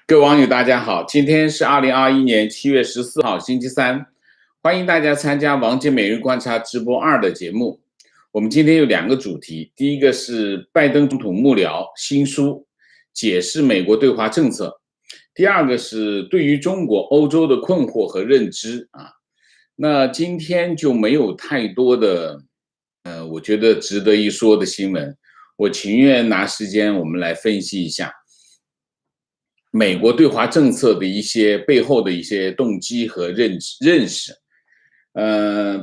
各位网友大家好，今天是2021年7月14号星期三，欢迎大家参加王杰每日观察直播2的节目。我们今天有2个主题，第一个是拜登总统幕僚新书解释美国对华政策，第二个是对于中国欧洲的困惑和认知啊。那今天就没有太多的我觉得值得一说的新闻，我情愿拿时间我们来分析一下美国对华政策的一些背后的一些动机和认识。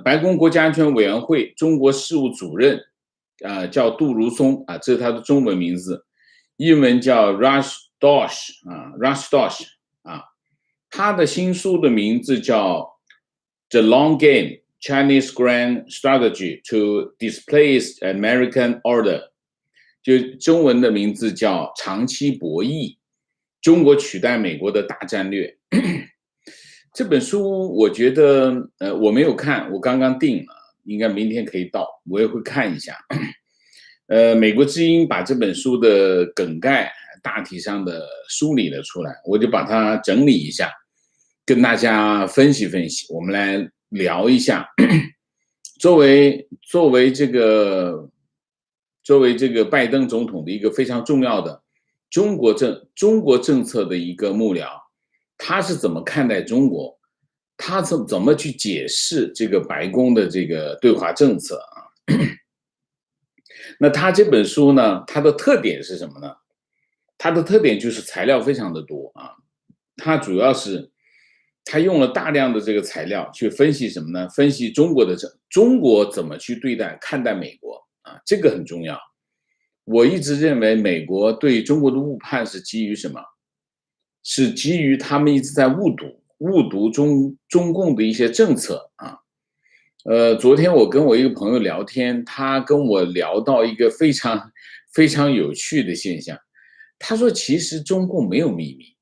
白宫国家安全委员会中国事务主任叫杜如松啊，这是他的中文名字，英文叫 Rush Dosh 啊，他的新书的名字叫 The Long Game: Chinese Grand Strategy to Displace American Order， 就中文的名字叫长期博弈，中国取代美国的大战略。这本书我觉得我没有看，我刚刚订了，应该明天可以到，我也会看一下。美国之音把这本书的梗概大体上的梳理了出来，我就把它整理一下，跟大家分析分析，我们来聊一下。作为这个拜登总统的一个非常重要的中国政策的一个幕僚，他是怎么看待中国？他怎么去解释这个白宫的这个对华政策啊？那他这本书呢，它的特点是什么呢？它的特点就是材料非常的多啊，它主要是他用了大量的这个材料去分析什么呢？分析中国怎么去看待美国啊，这个很重要。我一直认为美国对中国的误判是基于什么？是基于他们一直在误读中共的一些政策啊。昨天我跟我一个朋友聊天，他跟我聊到一个非常非常有趣的现象。他说其实中共没有秘密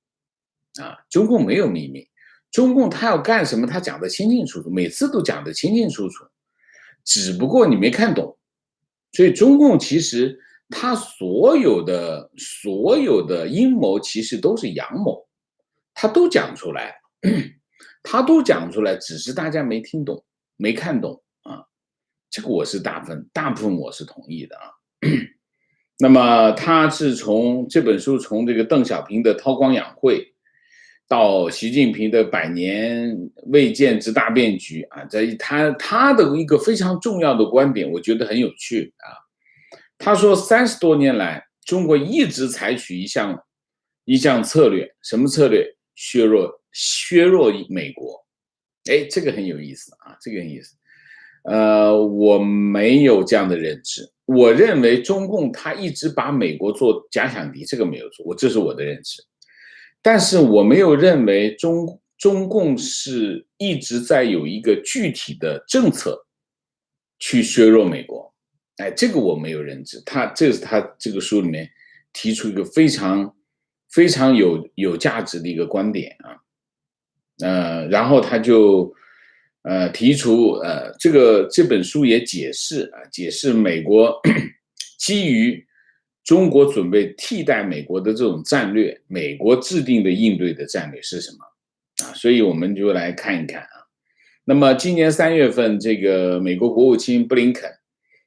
啊，中共没有秘密，中共他要干什么他讲得清清楚楚，每次都讲得清清楚楚，只不过你没看懂。所以中共其实他所有的阴谋其实都是阳谋，他都讲出来，只是大家没听懂没看懂啊，这个我是大部分我是同意的啊。那么他是从这本书从这个邓小平的韬光养晦到习近平的百年未见之大变局啊，他的一个非常重要的观点，我觉得很有趣啊。他说30多年来，中国一直采取一项策略，什么策略？削弱美国。哎，这个很有意思啊，这个很有意思。我没有这样的认知，我认为中共他一直把美国做假想敌，这个没有错，这是我的认知。但是我没有认为中共是一直在有一个具体的政策去削弱美国。哎，这个我没有认知。这是他这个书里面提出一个非常非常有价值的一个观点啊。然后他就提出这本书也解释美国基于中国准备替代美国的这种战略，美国制定的应对的战略是什么啊？所以我们就来看一看啊。那么今年3月份，这个美国国务卿布林肯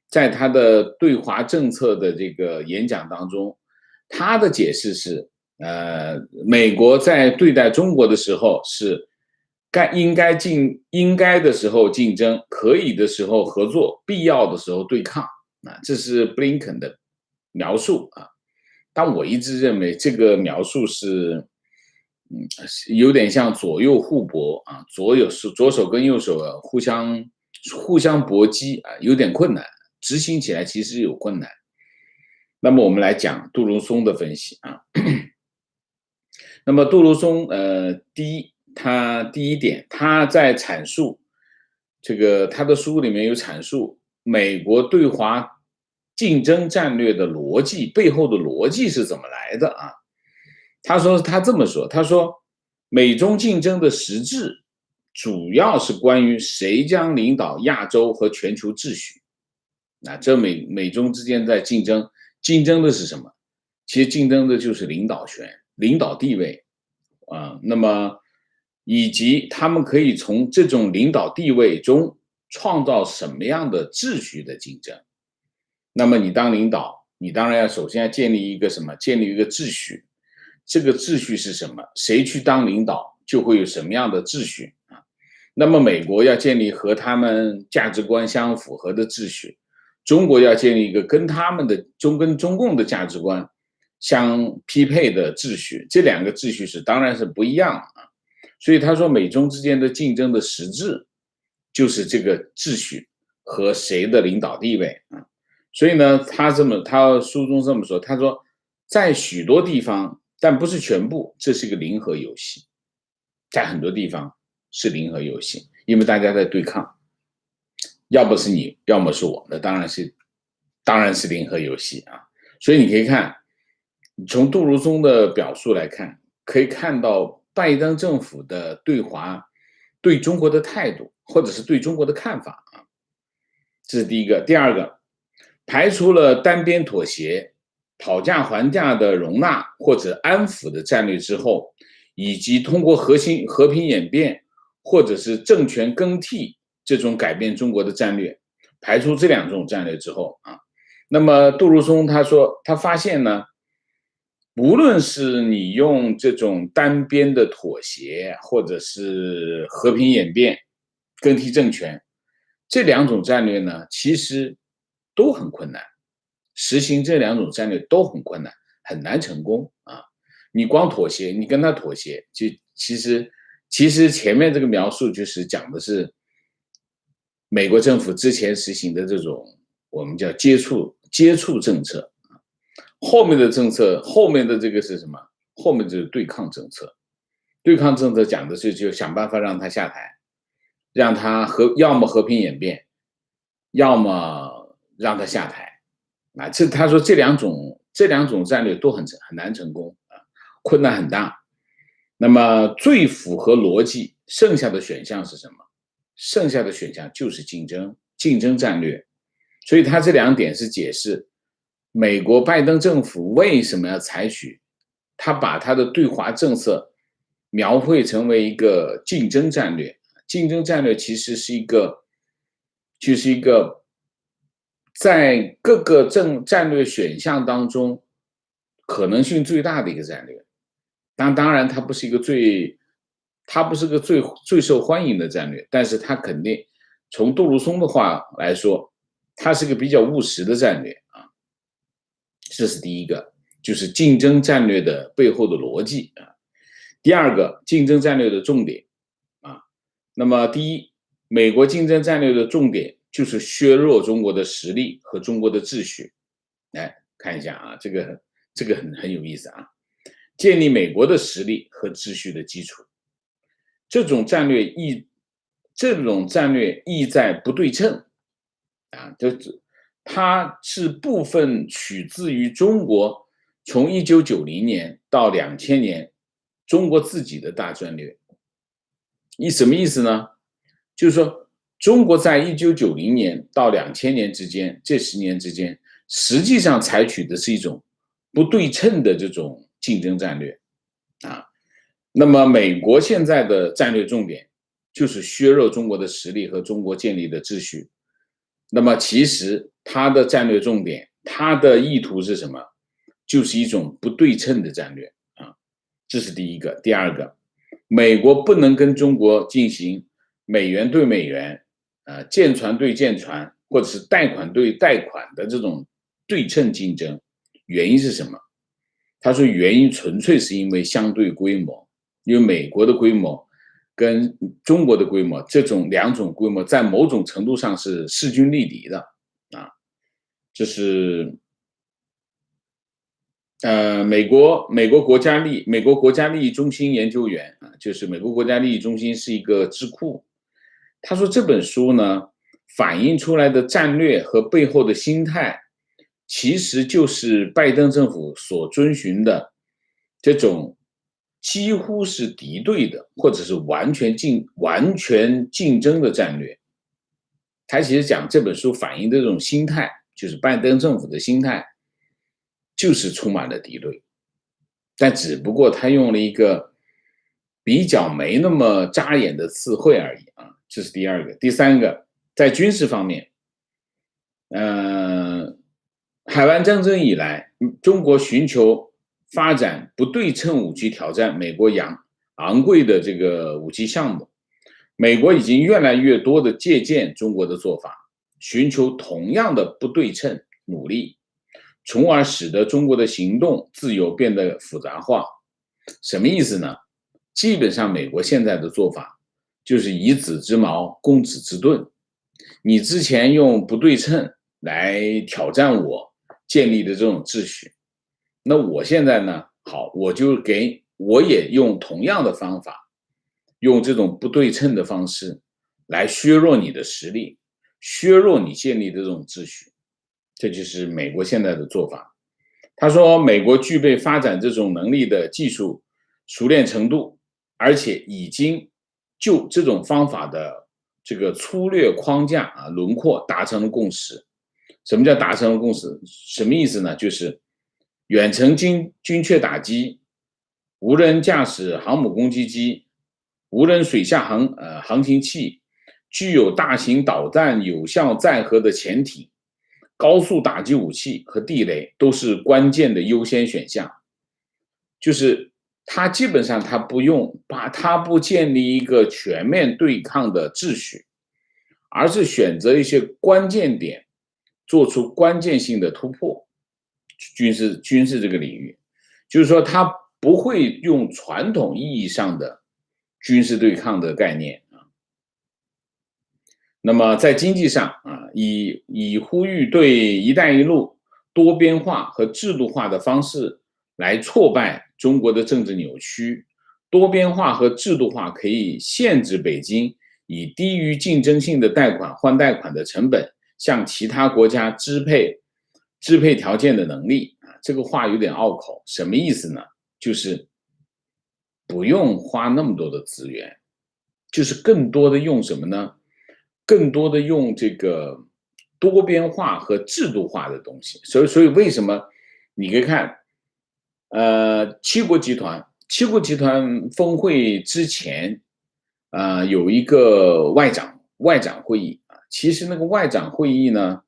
在他的对华政策的这个演讲当中，他的解释是美国在对待中国的时候是应该的时候竞争，可以的时候合作，必要的时候对抗啊，这是布林肯的描述啊。但我一直认为这个描述是有点像左右互搏啊，左手跟右手互相搏击啊，有点困难，执行起来其实有困难。那么我们来讲杜如松的分析啊。那么杜如松第一点，他在阐述这个他的书里面有阐述美国对华竞争战略的逻辑，背后的逻辑是怎么来的啊？他这么说，他说美中竞争的实质主要是关于谁将领导亚洲和全球秩序。那这美中之间在竞争的是什么？其实竞争的就是领导权、领导地位那么以及他们可以从这种领导地位中创造什么样的秩序的竞争。那么你当领导，你当然要首先要建立一个什么？建立一个秩序。这个秩序是什么？谁去当领导，就会有什么样的秩序啊？那么美国要建立和他们价值观相符合的秩序，中国要建立一个跟他们的跟中共的价值观相匹配的秩序，这两个秩序当然是不一样啊。所以他说，美中之间的竞争的实质就是这个秩序和谁的领导地位啊。所以呢，他书中这么说，他说，在许多地方，但不是全部，这是一个零和游戏，在很多地方是零和游戏，因为大家在对抗，要么是你，要么是我，那当然是零和游戏啊。所以你可以看，从杜如松的表述来看，可以看到拜登政府的对中国的态度，或者是对中国的看法啊。这是第一个。第二个，排除了单边妥协、讨价还价的容纳或者安抚的战略之后，以及通过和平演变或者是政权更替这种改变中国的战略，排除这两种战略之后啊，那么杜如松他说，他发现呢，无论是你用这种单边的妥协，或者是和平演变、更替政权，这两种战略呢，其实都很困难。实行这两种战略都很困难，很难成功啊！你光妥协，你跟他妥协，就其实前面这个描述就是讲的是美国政府之前实行的这种我们叫接触政策，后面的政策，后面的这个是什么？后面就是对抗政策。对抗政策讲的是就想办法让他下台，让他要么和平演变，要么让他下台。啊，他说这两种战略都很难成功啊，困难很大。那么最符合逻辑，剩下的选项是什么？剩下的选项就是竞争战略。所以他这两点是解释美国拜登政府为什么要采取，他把他的对华政策描绘成为一个竞争战略。竞争战略其实是一个在各个战略选项当中可能性最大的一个战略。当然它不是个最受欢迎的战略，但是它肯定从杜如松的话来说，它是个比较务实的战略啊。这是第一个，就是竞争战略的背后的逻辑啊。第二个，竞争战略的重点啊。那么第一，美国竞争战略的重点就是削弱中国的实力和中国的秩序。来看一下啊，这个很有意思啊。建立美国的实力和秩序的基础，这种战略意在不对称啊，它是部分取自于中国从1990年到2000年中国自己的大战略。什么意思呢？就是说，中国在1990年到2000年之间，这10年之间，实际上采取的是一种不对称的这种竞争战略啊。那么，美国现在的战略重点就是削弱中国的实力和中国建立的秩序。那么，其实它的战略重点，它的意图是什么？就是一种不对称的战略啊。这是第一个。第二个，美国不能跟中国进行美元对美元、舰船对舰船，或者是贷款对贷款的这种对称竞争。原因是什么？他说原因纯粹是因为相对规模，因为美国的规模跟中国的规模，这种两种规模在某种程度上是势均力敌的啊。这是美国国家利益中心研究员啊，就是美国国家利益中心是一个智库。他说这本书呢，反映出来的战略和背后的心态，其实就是拜登政府所遵循的这种几乎是敌对的，或者是完全竞争的战略。他其实讲这本书反映的这种心态，就是拜登政府的心态，就是充满了敌对，但只不过他用了一个比较没那么扎眼的词汇而已啊，这是第二个。第三个，在军事方面，海湾战争以来，中国寻求发展不对称武器挑战美国昂贵的这个武器项目，美国已经越来越多的借鉴中国的做法，寻求同样的不对称努力，从而使得中国的行动自由变得复杂化。什么意思呢？基本上美国现在的做法就是以子之矛攻子之盾，你之前用不对称来挑战我建立的这种秩序，那我现在呢，好，我也用同样的方法，用这种不对称的方式来削弱你的实力，削弱你建立的这种秩序，这就是美国现在的做法。他说，美国具备发展这种能力的技术熟练程度，而且已经就这种方法的这个粗略框架轮廓达成了共识。什么叫达成了共识？什么意思呢？就是远程精确打击、无人驾驶航母攻击机、无人水下航行器、具有大型导弹有效载荷的潜艇、高速打击武器和地雷都是关键的优先选项。就是它基本上它不建立一个全面对抗的秩序，而是选择一些关键点，做出关键性的突破。军事这个领域，就是说它不会用传统意义上的军事对抗的概念啊。那么在经济上啊，以呼吁对“一带一路”多边化和制度化的方式来挫败中国的政治扭曲。多边化和制度化可以限制北京以低于竞争性的贷款换贷款的成本向其他国家支配条件的能力啊。这个话有点拗口，什么意思呢？就是不用花那么多的资源，就是更多的用什么呢？更多的用这个多边化和制度化的东西。所以为什么你可以看，七国集团峰会之前，有一个外长会议啊。其实那个外长会议呢，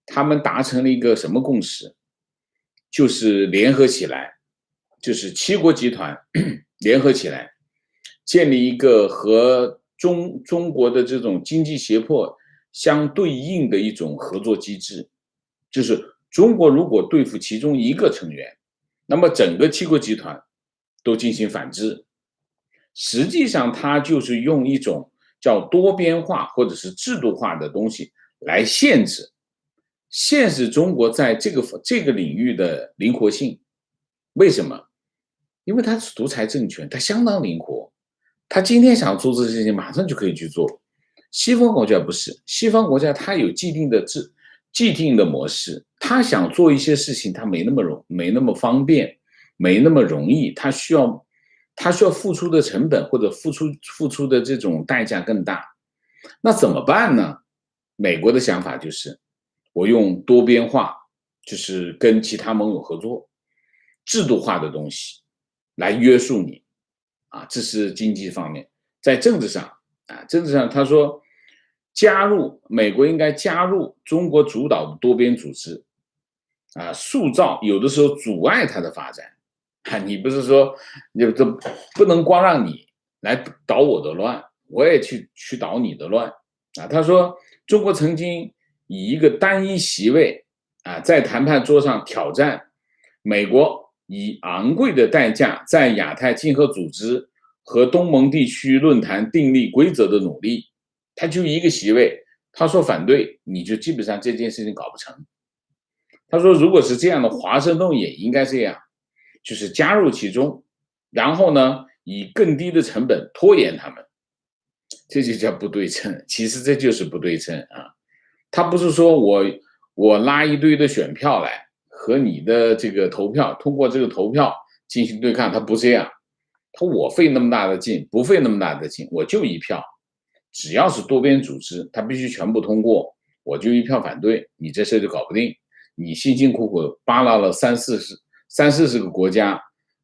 他们达成了一个什么共识？就是联合起来，就是七国集团联合起来，建立一个和中国的这种经济胁迫相对应的一种合作机制。就是中国如果对付其中一个成员，那么整个七国集团都进行反制。实际上它就是用一种叫多边化或者是制度化的东西来限制中国在这个领域的灵活性。为什么？因为它是独裁政权，它相当灵活，它今天想做这些事情马上就可以去做。西方国家不是，西方国家它有既定的模式，它想做一些事情，它没那么方便，没那么容易，它需要付出的成本或者付出的这种代价更大。那怎么办呢？美国的想法就是我用多边化，就是跟其他盟友合作，制度化的东西来约束你啊。这是经济方面。在政治上他说美国应该加入中国主导的多边组织啊，塑造有的时候阻碍它的发展啊。你不是说你这不能光让你来捣我的乱，我也去捣你的乱啊。他说中国曾经以一个单一席位啊，在谈判桌上挑战美国以昂贵的代价在亚太经合组织和东盟地区论坛订立规则的努力。他就一个席位，他说反对，你就基本上这件事情搞不成。他说如果是这样的，华盛顿也应该这样，就是加入其中，然后呢以更低的成本拖延他们。这就叫不对称，其实这就是不对称啊。他不是说我拉一堆的选票来和你的这个投票，通过这个投票进行对抗，他不这样。他我费那么大的劲，不费那么大的劲，我就一票，只要是多边组织，他必须全部通过，我就一票反对，你这事就搞不定。你辛辛苦苦扒拉了三四十个国家，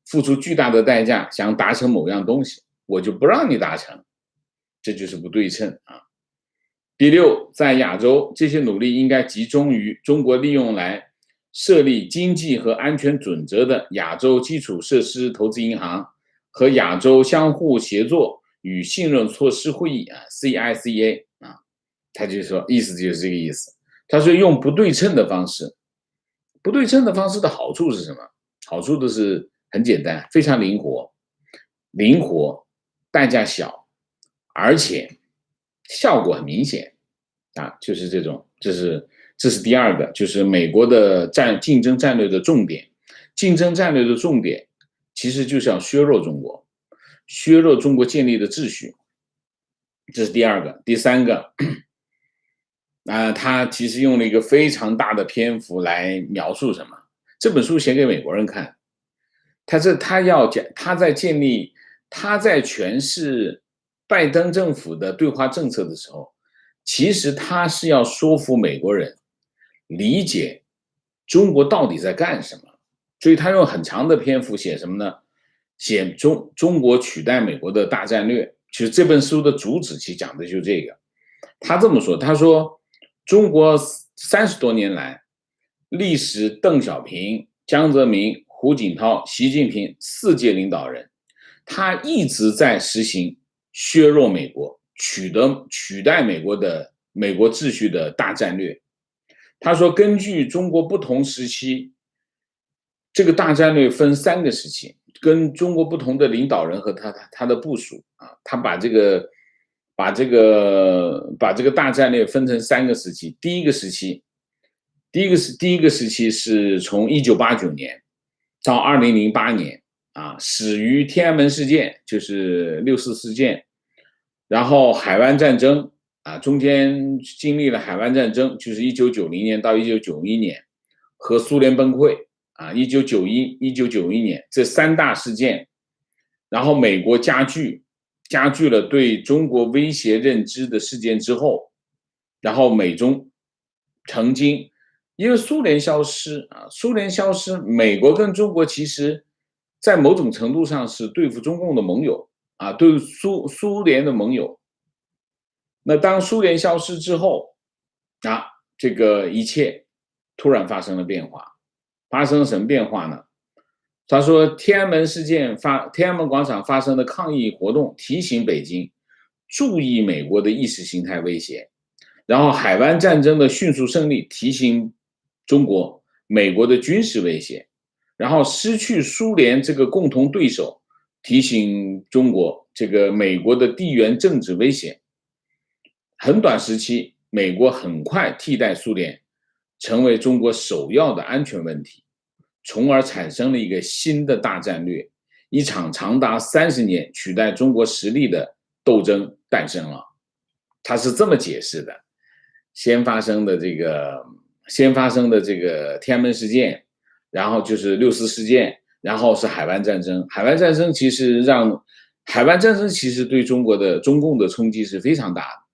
付出巨大的代价想达成某样东西，我就不让你达成，这就是不对称啊。第六，在亚洲，这些努力应该集中于中国利用来设立经济和安全准则的亚洲基础设施投资银行和亚洲相互协作与信任措施会议啊 （CICA） 啊，他就说意思就是这个意思。他说用不对称的方式，不对称的方式的好处是什么？好处都是很简单，非常灵活，灵活，代价小，而且效果很明显啊，就是这种，这是第二个，就是美国的竞争战略的重点。竞争战略的重点其实就是要削弱中国，削弱中国建立的秩序，这是第二个。第三个，他其实用了一个非常大的篇幅来描述什么？这本书写给美国人看，他要讲他在诠释拜登政府的对华政策的时候，其实他是要说服美国人理解中国到底在干什么，所以他用很长的篇幅写什么呢？写中国取代美国的大战略。其实这本书的主旨其实讲的就是这个。他这么说，他说中国30多年来，历时邓小平、江泽民、胡锦涛、习近平4届领导人，他一直在实行削弱美国、取代美国秩序的大战略。他说，根据中国不同时期，这个大战略分3个时期，跟中国不同的领导人和他的部署啊，他把这个大战略分成3个时期。第一个时期是从1989年到2008年啊，始于天安门事件，就是6·4事件，然后海湾战争啊，中间经历了海湾战争，就是1990年到1991年，和苏联崩溃啊，1991年这3大事件，然后美国加剧了对中国威胁认知的事件之后，然后美中曾经因为苏联消失，美国跟中国其实在某种程度上是对付中共的盟友啊，对苏联的盟友。那当苏联消失之后啊，这个一切突然发生了变化。发生了什么变化呢？他说，天安门广场发生的抗议活动提醒北京注意美国的意识形态威胁，然后海湾战争的迅速胜利提醒中国美国的军事威胁，然后失去苏联这个共同对手提醒中国这个美国的地缘政治威胁。很短时期，美国很快替代苏联成为中国首要的安全问题，从而产生了一个新的大战略，一场长达30年取代中国实力的斗争诞生了。他是这么解释的：先发生的这个天安门事件，然后就是6·4事件，然后是海湾战争。海湾战争其实对中共的冲击是非常大的。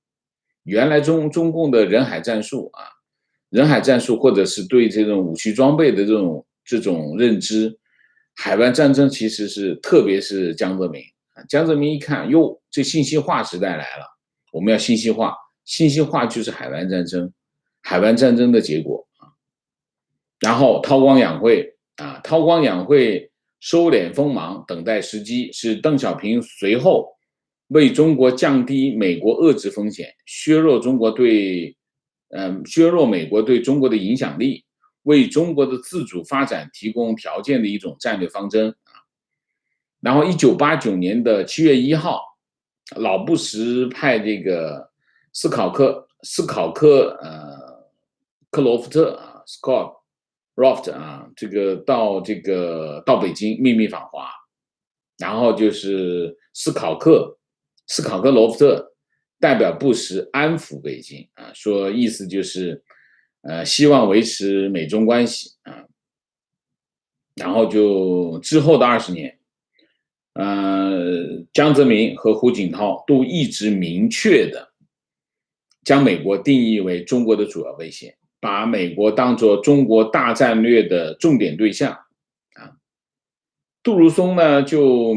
原来中共的人海战术或者是对这种武器装备的这种认知，海湾战争其实是特别是江泽民一看，哟，这信息化时代来了，我们要信息化，信息化就是海湾战争的结果啊。然后韬光养晦收敛锋芒，等待时机，是邓小平随后为中国降低美国遏制风险，削弱美国对中国的影响力，为中国的自主发展提供条件的一种战略方针啊。然后1989年的7月1号，老布什派这个斯考克克罗夫特啊 Scott Roft 啊，到北京秘密访华，然后就是斯考克罗夫特代表布什安抚北京啊，说意思就是希望维持美中关系啊。然后就之后的20年，江泽民和胡锦涛都一直明确的将美国定义为中国的主要威胁，把美国当作中国大战略的重点对象啊。杜如松呢就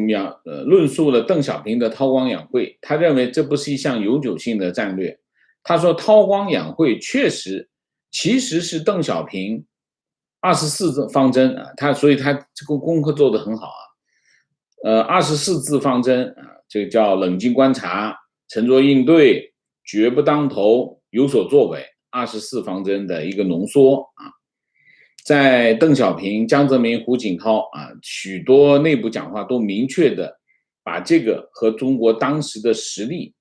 论述了邓小平的韬光养晦，他认为这不是一项永久性的战略。他说韬光养晦其实是邓小平24字方针啊，所以他这个功课做得很好啊。24字方针啊，这个叫冷静观察、沉着应对、绝不当头、有所作为，24方针的一个浓缩啊。在邓小平、江泽民、胡锦涛啊，许多内部讲话都明确的把这个和中国当时的实力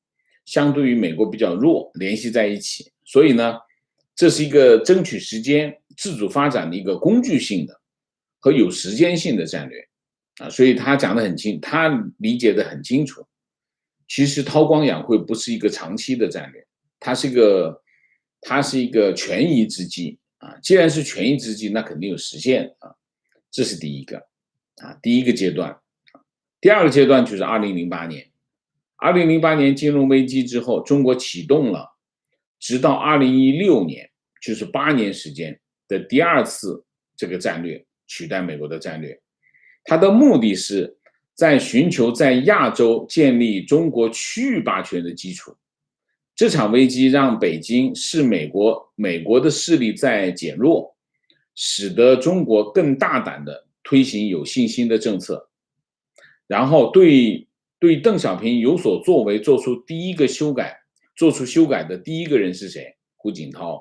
相对于美国比较弱联系在一起，所以呢，这是一个争取时间、自主发展的一个工具性的和有时间性的战略啊，所以他讲得很清，他理解得很清楚。其实韬光养晦不是一个长期的战略，它是一个权宜之计。既然是权宜之计，那肯定有实现啊，这是第一个第一个阶段。第二个阶段就是2008年，2008年金融危机之后，中国启动了直到2016年，就是8年时间的第二次这个战略，取代美国的战略。它的目的是在寻求在亚洲建立中国区域霸权的基础。这场危机让北京视美国的势力在减弱，使得中国更大胆的推行有信心的政策。然后对邓小平有所作为做出修改的第一个人是谁？胡锦涛。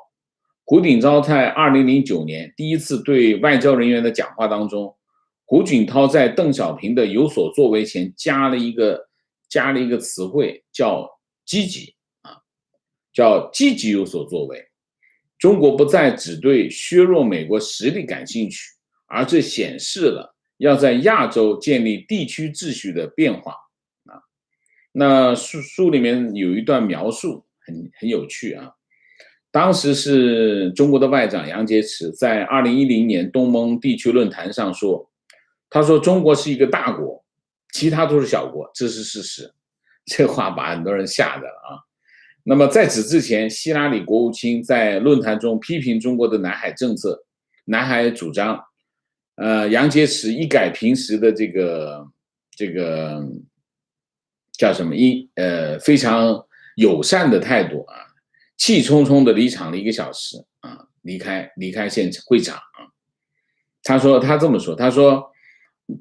胡锦涛在2009年第一次对外交人员的讲话当中，胡锦涛在邓小平的有所作为前加了一个词汇，叫积极。叫积极有所作为，中国不再只对削弱美国实力感兴趣，而这显示了要在亚洲建立地区秩序的变化那书里面有一段描述很有趣啊。当时是中国的外长杨洁篪在2010年东盟地区论坛上说，他说中国是一个大国，其他都是小国，这是事实。这话把很多人吓着了啊。那么在此之前，希拉里国务卿在论坛中批评中国的南海政策、南海主张，杨洁篪一改平时的这个叫什么非常友善的态度啊，气冲冲的离场了1个小时啊，离开会场啊。他这么说，他说，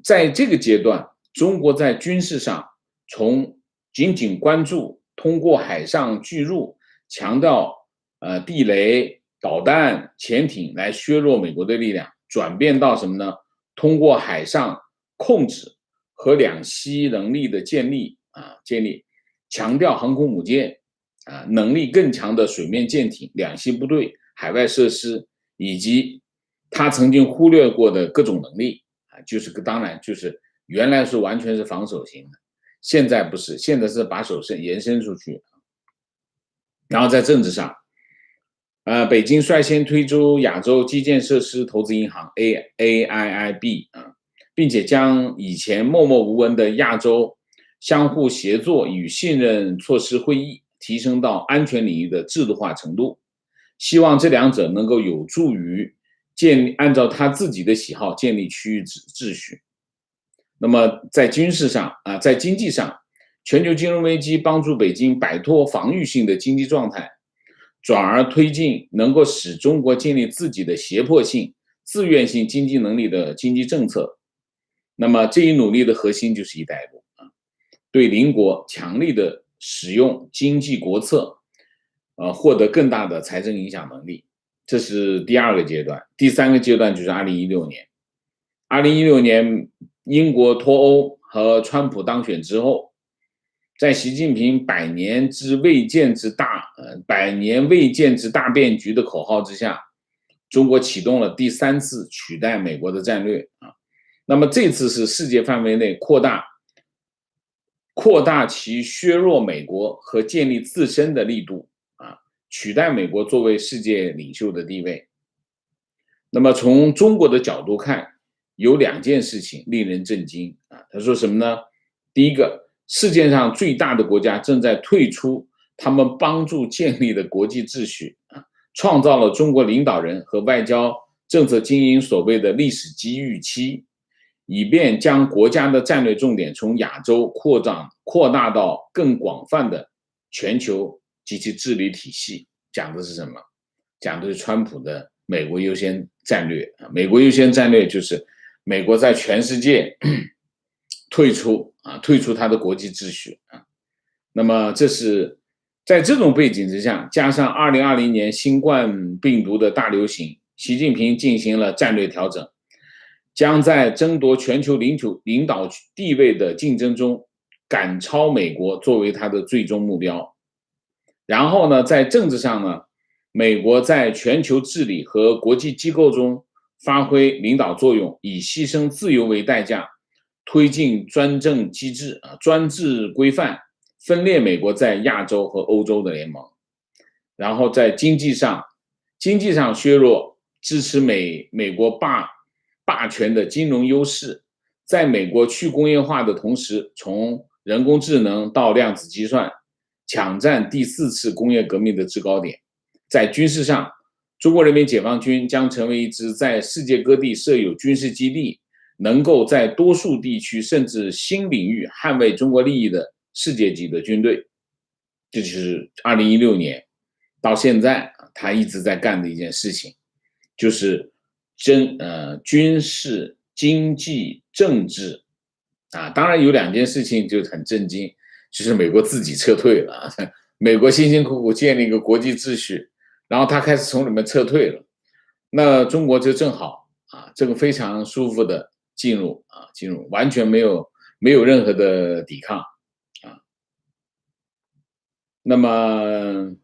在这个阶段，中国在军事上从仅仅关注通过海上巨入，强调地雷、导弹、潜艇来削弱美国的力量，转变到什么呢？通过海上控制和两栖能力的建立，强调航空母舰能力更强的水面舰艇、两栖部队、海外设施，以及他曾经忽略过的各种能力当然就是原来是完全是防守型的。现在不是，现在是把手延伸出去。然后在政治上，北京率先推出亚洲基建设施投资银行 AIIB 并且将以前默默无闻的亚洲相互协作与信任措施会议提升到安全领域的制度化程度，希望这两者能够有助于按照他自己的喜好建立区域秩序。那么在经济上，全球金融危机帮助北京摆脱防御性的经济状态，转而推进能够使中国建立自己的胁迫性、自愿性经济能力的经济政策。那么这一努力的核心就是一带一路对邻国强力的使用经济国策，获得更大的财政影响能力。这是第二个阶段。第三个阶段就是2016年。2016年英国脱欧和川普当选之后，在习近平百年未见之大变局的口号之下，中国启动了第3次取代美国的战略那么这次是世界范围内扩大其削弱美国和建立自身的力度取代美国作为世界领袖的地位。那么从中国的角度看，有2件事情令人震惊他说什么呢？第一个，世界上最大的国家正在退出他们帮助建立的国际秩序创造了中国领导人和外交政策精英所谓的历史机遇期，以便将国家的战略重点从亚洲扩大到更广泛的全球及其治理体系。讲的是什么？讲的是川普的美国优先战略。美国优先战略就是美国在全世界退出它的国际秩序。那么这是在这种背景之下，加上2020年新冠病毒的大流行，习近平进行了战略调整，将在争夺全球领导地位的竞争中赶超美国作为他的最终目标。然后呢，在政治上呢，美国在全球治理和国际机构中发挥领导作用，以牺牲自由为代价，推进专政机制专制规范，分裂美国在亚洲和欧洲的联盟。然后在经济上削弱支持美国霸权的金融优势，在美国去工业化的同时，从人工智能到量子计算，抢占第4次工业革命的制高点。在军事上，中国人民解放军将成为一支在世界各地设有军事基地，能够在多数地区甚至新领域捍卫中国利益的世界级的军队。这就是2016年到现在他一直在干的一件事情，就是军事、经济、政治当然有2件事情就很震惊，就是美国自己撤退了。美国辛辛苦苦建立一个国际秩序，然后他开始从里面撤退了。那中国就正好这个非常舒服的进入完全没有任何的抵抗那么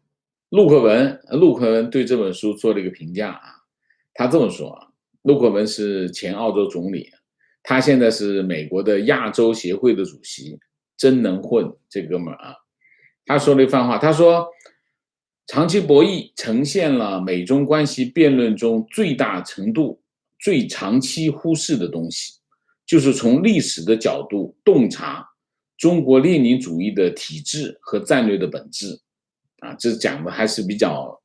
陆克文对这本书做了一个评价他这么说陆克文是前澳洲总理，他现在是美国的亚洲协会的主席，真能混这哥们他说了一番话，他说长期博弈呈现了美中关系辩论中最大程度最长期忽视的东西，就是从历史的角度洞察中国列宁主义的体制和战略的本质这讲的还是比较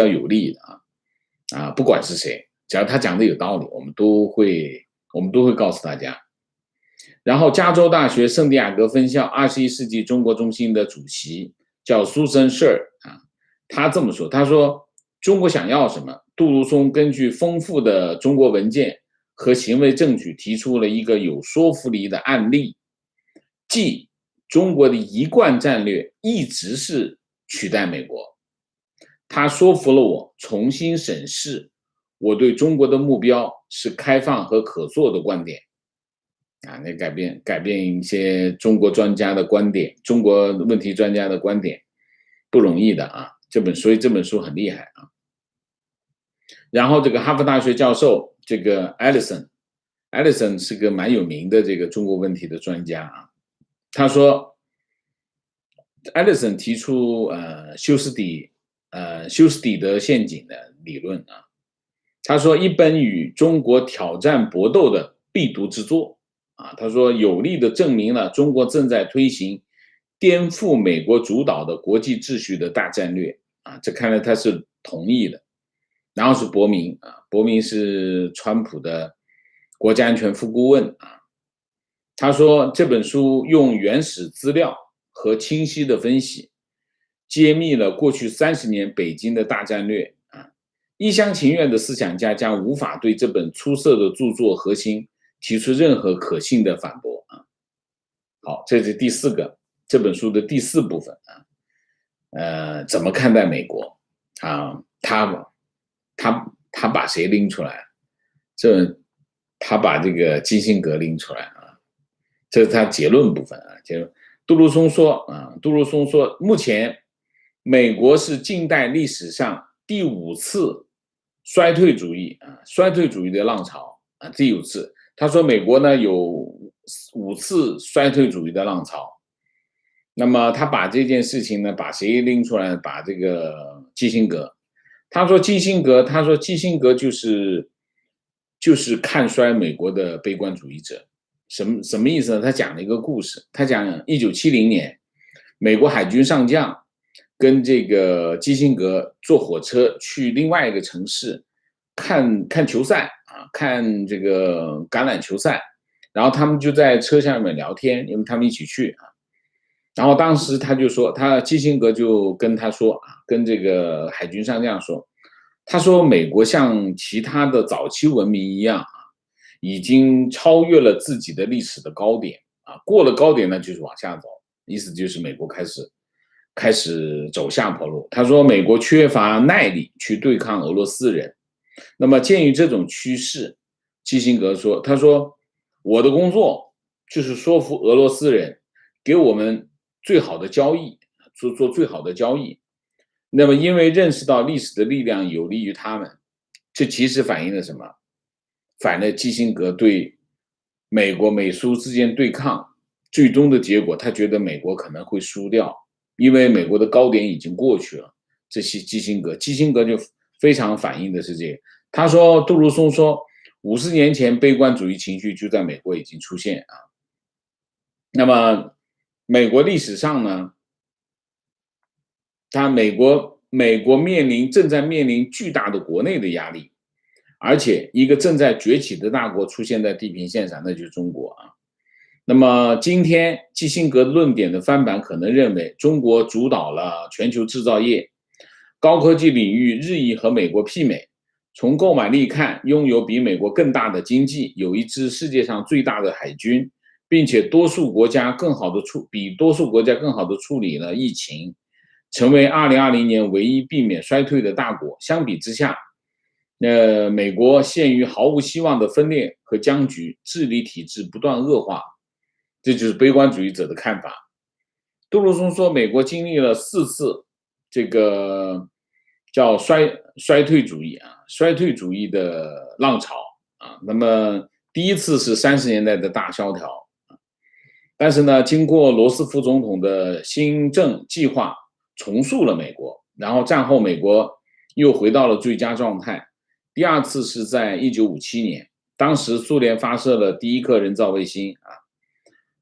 有力的不管是谁，只要他讲的有道理，我们都会告诉大家。然后加州大学圣地亚哥分校21世纪中国中心的主席叫 Susan Sher他这么说，他说中国想要什么？杜如松根据丰富的中国文件和行为证据提出了一个有说服力的案例，即中国的一贯战略一直是取代美国。他说服了我重新审视我对中国的目标是开放和可做的观点那改变一些中国专家的观点，中国问题专家的观点不容易的所以这本书很厉害然后这个哈佛大学教授这个 Ellison 是个蛮有名的这个中国问题的专家他说 Ellison 提出休斯底德陷阱的理论他说一本与中国挑战搏斗的必读之作他说有力地证明了中国正在推行颠覆美国主导的国际秩序的大战略这看来他是同意的。然后是伯明是川普的国家安全副顾问他说这本书用原始资料和清晰的分析揭秘了过去30年北京的大战略一厢情愿的思想家将无法对这本出色的著作核心提出任何可信的反驳好，这是第4个，这本书的第4部分怎么看待美国他把谁拎出来？他把这个基辛格拎出来这是他结论部分杜如松说目前美国是近代历史上第5次衰退主义的浪潮第5次。他说美国呢有5次衰退主义的浪潮。那么他把这件事情呢，把谁拎出来？把这个基辛格。他说基辛格就是看衰美国的悲观主义者。什么意思呢？他讲了一个故事，他讲1970年美国海军上将跟这个基辛格坐火车去另外一个城市看球赛看这个橄榄球赛，然后他们就在车下面聊天，因为他们一起去啊。然后当时他就说，基辛格就跟他说啊，跟这个海军上将说，他说美国像其他的早期文明一样啊，已经超越了自己的历史的高点啊，过了高点呢就是往下走，意思就是美国开始走下坡路。他说美国缺乏耐力去对抗俄罗斯人。那么鉴于这种趋势，基辛格说，他说我的工作就是说服俄罗斯人给我们最好的交易，做最好的交易。那么因为认识到历史的力量有利于他们，这其实反映了什么？反映了基辛格对美苏之间对抗最终的结果，他觉得美国可能会输掉，因为美国的高点已经过去了。这些基辛格就非常反映的是这个。他说，杜鲁松说，50年前悲观主义情绪就在美国已经出现啊。那么美国历史上呢，美国正在面临巨大的国内的压力，而且一个正在崛起的大国出现在地平线上，那就是中国啊。那么今天基辛格论点的翻版可能认为，中国主导了全球制造业，高科技领域日益和美国媲美。从购买力看，拥有比美国更大的经济，有一支世界上最大的海军，并且比多数国家更好的处理了疫情，成为2020年唯一避免衰退的大国。相比之下，美国陷于毫无希望的分裂和僵局，治理体制不断恶化。这就是悲观主义者的看法。杜鲁松说，美国经历了4次这个叫衰退主义的浪潮啊。那么第一次是30年代的大萧条，但是呢，经过罗斯福总统的新政计划，重塑了美国，然后战后美国又回到了最佳状态。第二次是在1957年，当时苏联发射了第一颗人造卫星啊。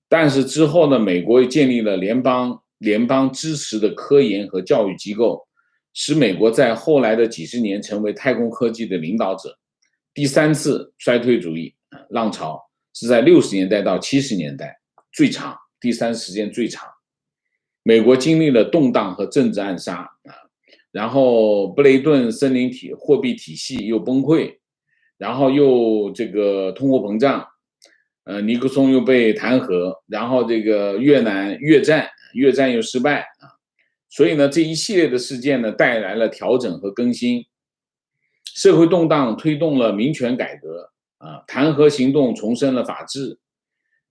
但是之后呢，美国建立了联邦支持的科研和教育机构，使美国在后来的几十年成为太空科技的领导者。第3次衰退主义浪潮是在60年代到70年代，最长，第3时间最长。美国经历了动荡和政治暗杀啊，然后布雷顿森林货币体系又崩溃，然后又这个通货膨胀。尼克松又被弹劾，然后这个越战又失败啊，所以呢，这一系列的事件呢，带来了调整和更新。社会动荡推动了民权改革啊，弹劾行动重申了法治，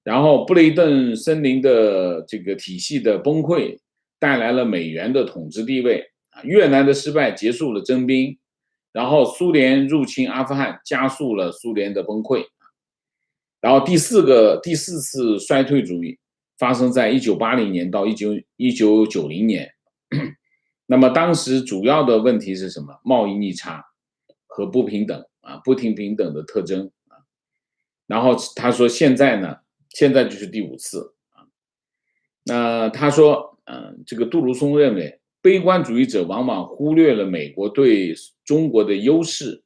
然后布雷顿森林的这个体系的崩溃带来了美元的统治地位啊，越南的失败结束了征兵，然后苏联入侵阿富汗加速了苏联的崩溃。然后第4次衰退主义发生在1980年到1990年，那么当时主要的问题是什么？贸易逆差和不平等的特征啊。然后他说现在就是第5次啊。那他说，这个杜鲁松认为，悲观主义者往往忽略了美国对中国的优势。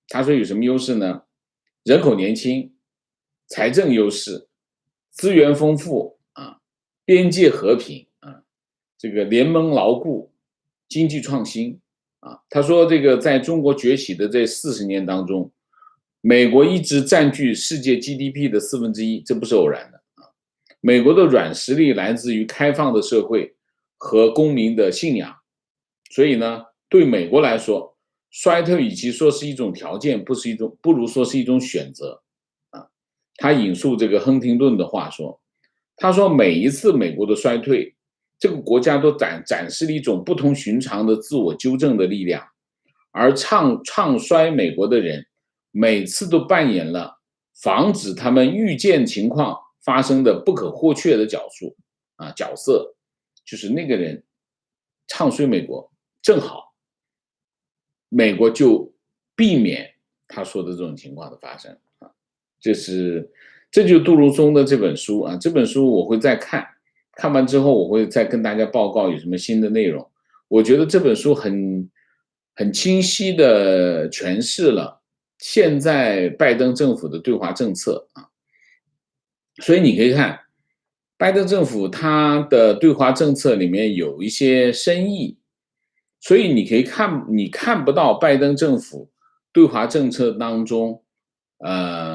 他说有什么优势呢？人口年轻。财政优势、资源丰富啊，边界和平啊，这个联盟牢固、经济创新啊。他说，这个在中国崛起的这40年当中，美国一直占据世界 GDP 的1/4，这不是偶然的啊。美国的软实力来自于开放的社会和公民的信仰，所以呢，对美国来说，衰退与其说是一种条件，不如说是一种选择。他引述这个亨廷顿的话说，他说每一次美国的衰退，这个国家都展示了一种不同寻常的自我纠正的力量，而唱衰美国的人每次都扮演了防止他们预见情况发生的不可或缺的角色，就是那个人唱衰美国，正好美国就避免他说的这种情况的发生。这就是杜鲁松的这本书啊，这本书我会再看完之后，我会再跟大家报告有什么新的内容。我觉得这本书很清晰的诠释了现在拜登政府的对华政策啊，所以你可以看，拜登政府他的对华政策里面有一些深意，所以你看不到拜登政府对华政策当中，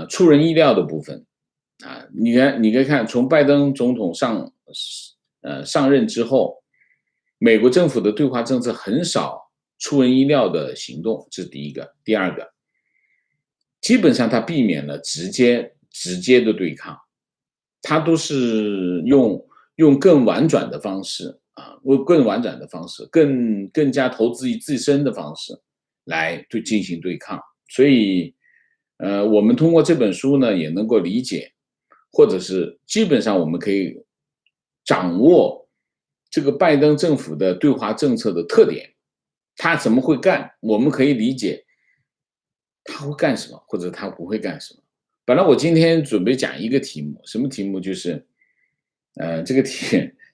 出人意料的部分啊。你可以看，从拜登总统上任之后，美国政府的对华政策很少出人意料的行动，这是第一个。第二个，基本上他避免了直接的对抗，他都是用更婉转的方式啊，用更婉转的方式，更加投资于自身的方式来进行对抗。所以，我们通过这本书呢，也能够理解，或者是基本上我们可以掌握这个拜登政府的对华政策的特点，他怎么会干，我们可以理解他会干什么，或者他不会干什么。本来我今天准备讲一个题目，什么题目？就是，这个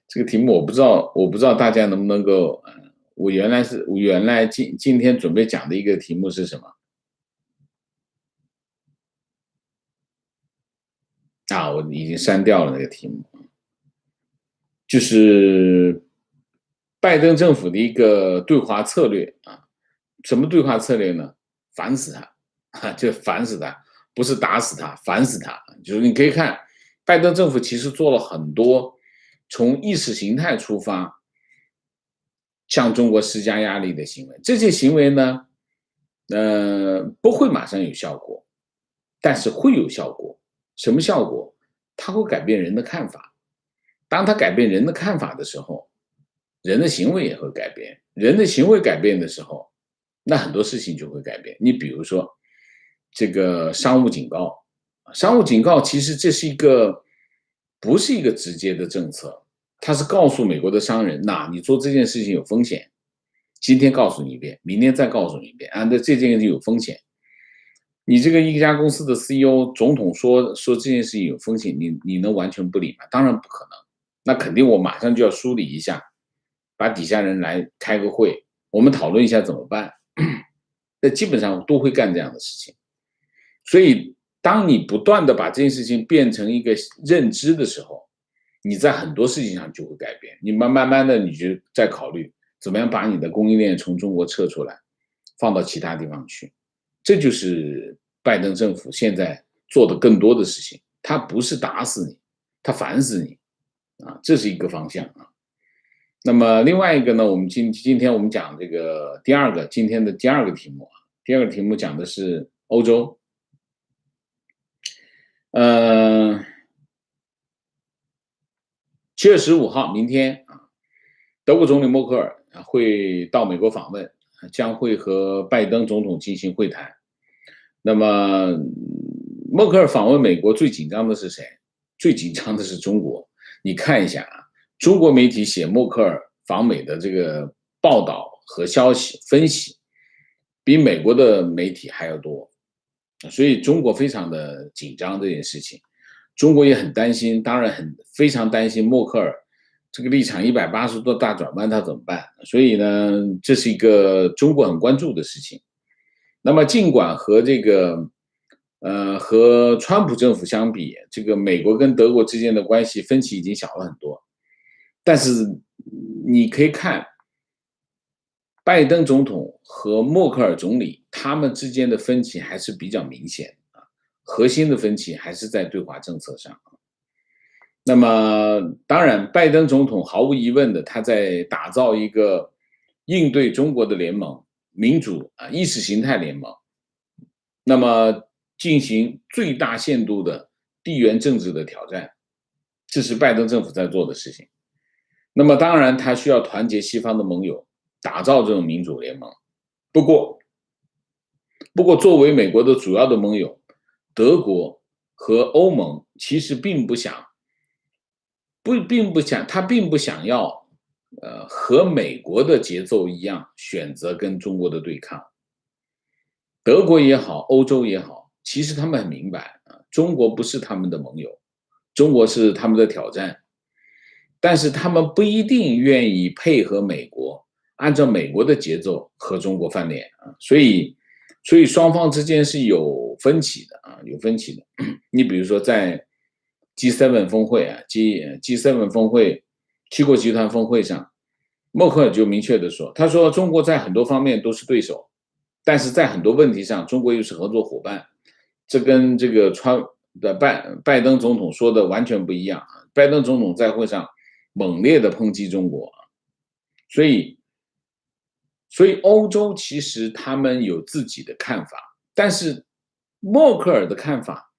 这个题目我不知道大家能不能够，我原来今天准备讲的一个题目是什么？啊，我已经删掉了那个题目，就是拜登政府的一个对华策略啊。什么对华策略呢？烦死他，就烦死他，不是打死他，烦死他。就是你可以看，拜登政府其实做了很多从意识形态出发向中国施加压力的行为。这些行为呢，不会马上有效果，但是会有效果。什么效果？它会改变人的看法。当他改变人的看法的时候，人的行为也会改变。人的行为改变的时候，那很多事情就会改变。你比如说，这个商务警告，商务警告其实这是不是一个直接的政策，它是告诉美国的商人，那你做这件事情有风险，今天告诉你一遍，明天再告诉你一遍啊，那这件事情有风险。你这个一家公司的 CEO 总统说这件事情有风险，你能完全不理吗？当然不可能。那肯定我马上就要梳理一下，把底下人来开个会，我们讨论一下怎么办。那基本上都会干这样的事情。所以，当你不断的把这件事情变成一个认知的时候，你在很多事情上就会改变。你慢慢的，你就在考虑怎么样把你的供应链从中国撤出来，放到其他地方去。这就是拜登政府现在做的更多的事情。他不是打死你，他烦死你啊，这是一个方向啊。那么另外一个呢，我们今天我们讲这个今天的第二个题目啊，第二个题目讲的是欧洲。7月15号，明天啊，德国总理默克尔会到美国访问，将会和拜登总统进行会谈。那么，默克尔访问美国最紧张的是谁？最紧张的是中国。你看一下啊，中国媒体写默克尔访美的这个报道和消息分析，比美国的媒体还要多。所以中国非常的紧张这件事情，中国也很担心，当然非常担心默克尔这个立场180度大转弯，他怎么办？所以呢，这是一个中国很关注的事情。那么尽管和川普政府相比，这个美国跟德国之间的关系分歧已经小了很多，但是你可以看拜登总统和默克尔总理他们之间的分歧还是比较明显啊，核心的分歧还是在对华政策上。那么当然，拜登总统毫无疑问的他在打造一个应对中国的联盟，民主啊意识形态联盟，那么进行最大限度的地缘政治的挑战，这是拜登政府在做的事情。那么当然，他需要团结西方的盟友，打造这种民主联盟。不过，作为美国的主要的盟友，德国和欧盟其实并不想，他并不想要，和美国的节奏一样，选择跟中国的对抗。德国也好，欧洲也好，其实他们很明白啊，中国不是他们的盟友，中国是他们的挑战。但是他们不一定愿意配合美国，按照美国的节奏和中国翻脸啊。所以所以双方之间是有分歧的啊，有分歧的。你比如说在 G7 峰会啊，G7 峰会，七国集团峰会上，默克尔就明确的说，他说中国在很多方面都是对手，但是在很多问题上，中国又是合作伙伴。这跟这个拜登总统说的完全不一样啊！拜登总统在会上猛烈的抨击中国，所以欧洲其实他们有自己的看法，但是默克尔的看法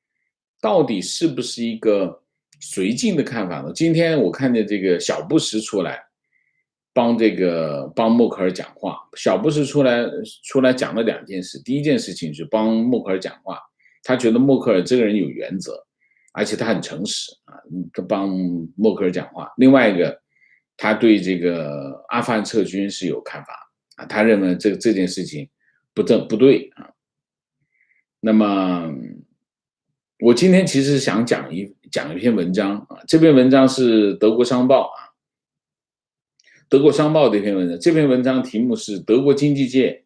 到底是不是一个绥靖的看法呢？今天我看见这个小布什出来帮默克尔讲话，小布什出来讲了2件事，第一件事情是帮默克尔讲话，他觉得默克尔这个人有原则，而且他很诚实啊，他帮默克尔讲话。另外一个，他对这个阿富汗撤军是有看法啊，他认为这件事情不对啊。那么我今天其实想讲一篇文章啊，这篇文章是德国商报啊，德国商报的一篇文章，这篇文章题目是德国经济界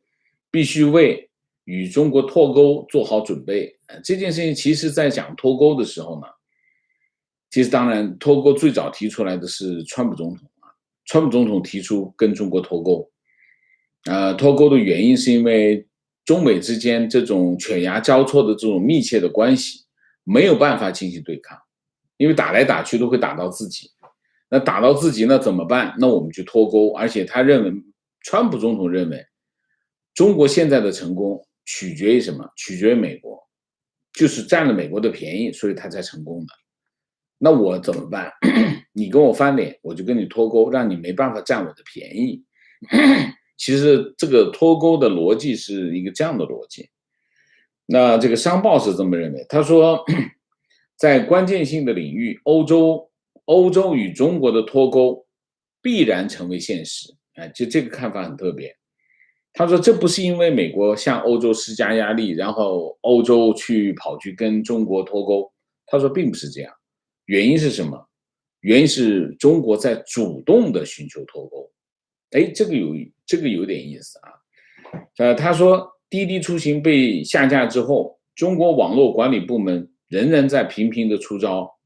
必须为与中国脱钩做好准备。这件事情其实在讲脱钩的时候呢，其实当然脱钩最早提出来的是川普总统啊，川普总统提出跟中国脱钩，脱钩的原因是因为中美之间这种犬牙交错的这种密切的关系没有办法进行对抗，因为打来打去都会打到自己，那打到自己那怎么办？那我们就脱钩。而且川普总统认为，中国现在的成功取决于什么？取决于美国，就是占了美国的便宜，所以他才成功的。那我怎么办？你跟我翻脸，我就跟你脱钩，让你没办法占我的便宜。其实这个脱钩的逻辑是一个这样的逻辑。那这个商报是这么认为，他说，在关键性的领域，欧洲与中国的脱钩必然成为现实。就这个看法很特别。他说，这不是因为美国向欧洲施加压力，然后欧洲跑去跟中国脱钩。他说，并不是这样。原因是什么？原因是中国在主动的寻求脱钩。这个有点意思啊。他说，滴滴出行被下架之后，中国网络管理部门仍然在频频的出招。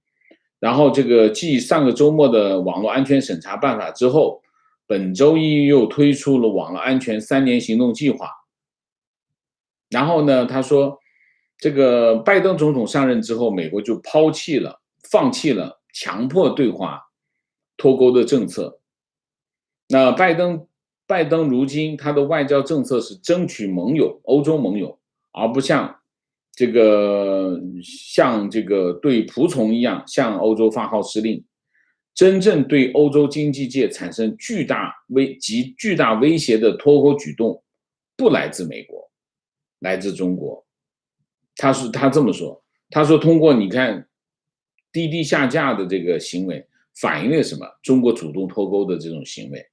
然后这个继上个周末的网络安全审查办法之后，本周一又推出了网络安全3年行动计划。然后呢，他说，这个拜登总统上任之后，美国就放弃了强迫对话脱钩的政策。那拜登如今他的外交政策是争取欧洲盟友，而不像这个对仆从一样向欧洲发号施令。真正对欧洲经济界产生巨大威胁的脱钩举动，不来自美国，来自中国。他这么说，他说通过你看滴滴下架的这个行为，反映了什么？中国主动脱钩的这种行为。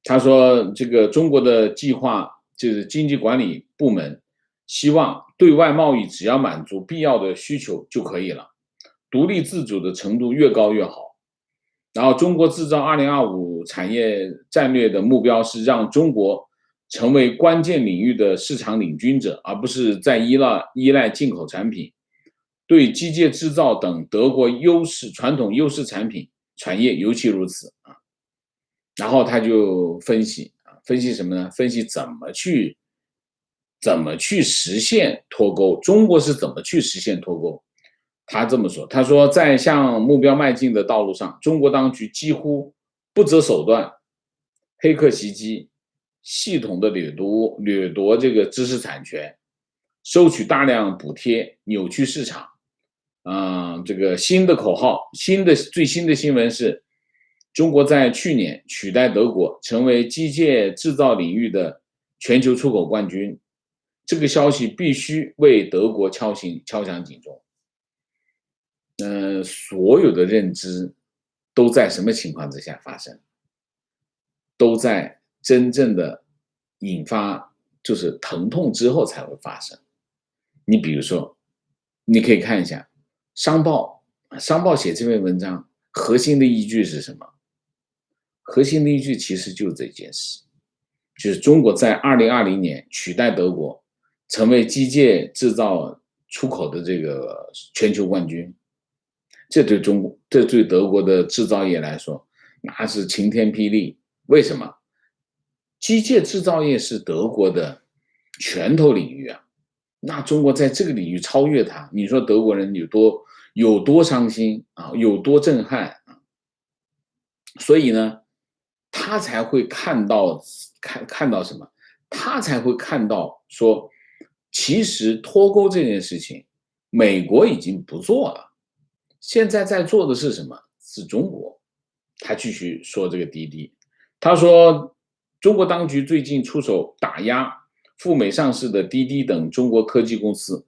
他说，这个中国的计划就是经济管理部门希望对外贸易只要满足必要的需求就可以了，独立自主的程度越高越好。然后中国制造2025产业战略的目标是让中国成为关键领域的市场领军者，而不是在依赖进口产品。对机械制造等德国传统优势产业尤其如此啊。然后他就分析什么呢？分析怎么去实现脱钩，中国是怎么去实现脱钩。他这么说，他说在向目标迈进的道路上，中国当局几乎不择手段，黑客袭击、系统的掠夺这个知识产权、收取大量补贴、扭曲市场。这个新的口号，最新的新闻是，中国在去年取代德国，成为机械制造领域的全球出口冠军。这个消息必须为德国敲响警钟。所有的认知都在什么情况之下发生？都在真正的引发就是疼痛之后才会发生。你比如说，你可以看一下商报写这篇文章核心的依据是什么？核心的依据其实就是这件事，就是中国在2020年取代德国，成为机械制造出口的这个全球冠军。这对德国的制造业来说，那是晴天霹雳。为什么？机械制造业是德国的拳头领域啊，那中国在这个领域超越它，你说德国人有多伤心啊，有多震撼啊？所以呢，他才会看到什么？他才会看到说，其实脱钩这件事情，美国已经不做了，现在在做的是什么？是中国。他继续说这个滴滴，他说中国当局最近出手打压赴美上市的滴滴等中国科技公司，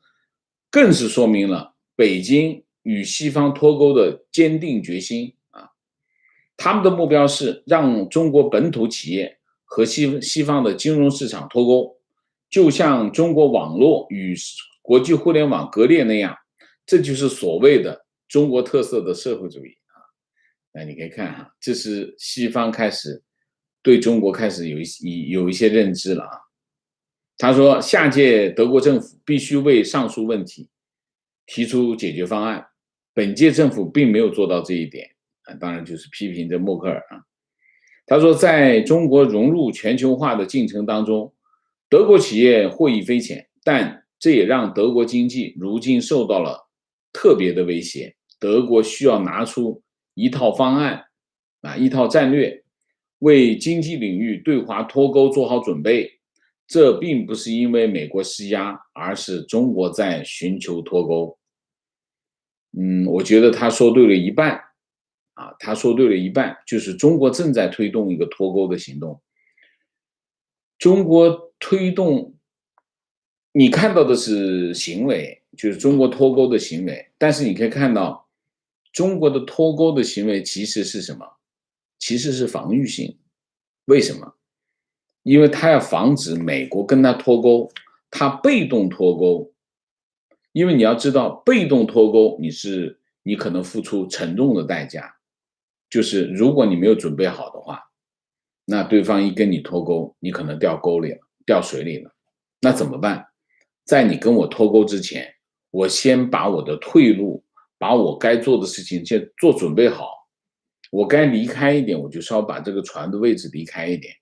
更是说明了北京与西方脱钩的坚定决心啊！他们的目标是让中国本土企业和西方的金融市场脱钩，就像中国网络与国际互联网割裂那样，这就是所谓的中国特色的社会主义。那你可以看哈，这是西方开始对中国开始有一些认知了啊。他说，下届德国政府必须为上述问题提出解决方案，本届政府并没有做到这一点啊，当然就是批评这默克尔啊。他说，在中国融入全球化的进程当中，德国企业获益匪浅，但这也让德国经济如今受到了特别的威胁。德国需要拿出一套方案啊，一套战略，为经济领域对华脱钩做好准备。这并不是因为美国施压，而是中国在寻求脱钩。我觉得他说对了一半啊，他说对了一半，就是中国正在推动一个脱钩的行动。中国推动，你看到的是行为，就是中国脱钩的行为，但是你可以看到，中国的脱钩的行为其实是什么？其实是防御性。为什么？因为他要防止美国跟他脱钩，他被动脱钩。因为你要知道，被动脱钩，你可能付出沉重的代价，就是如果你没有准备好的话，那对方一跟你脱钩，你可能掉沟里了，掉水里了，那怎么办？在你跟我脱钩之前，我先把我的退路，把我该做的事情先做准备好。我该离开一点，我就稍微把这个船的位置离开一点。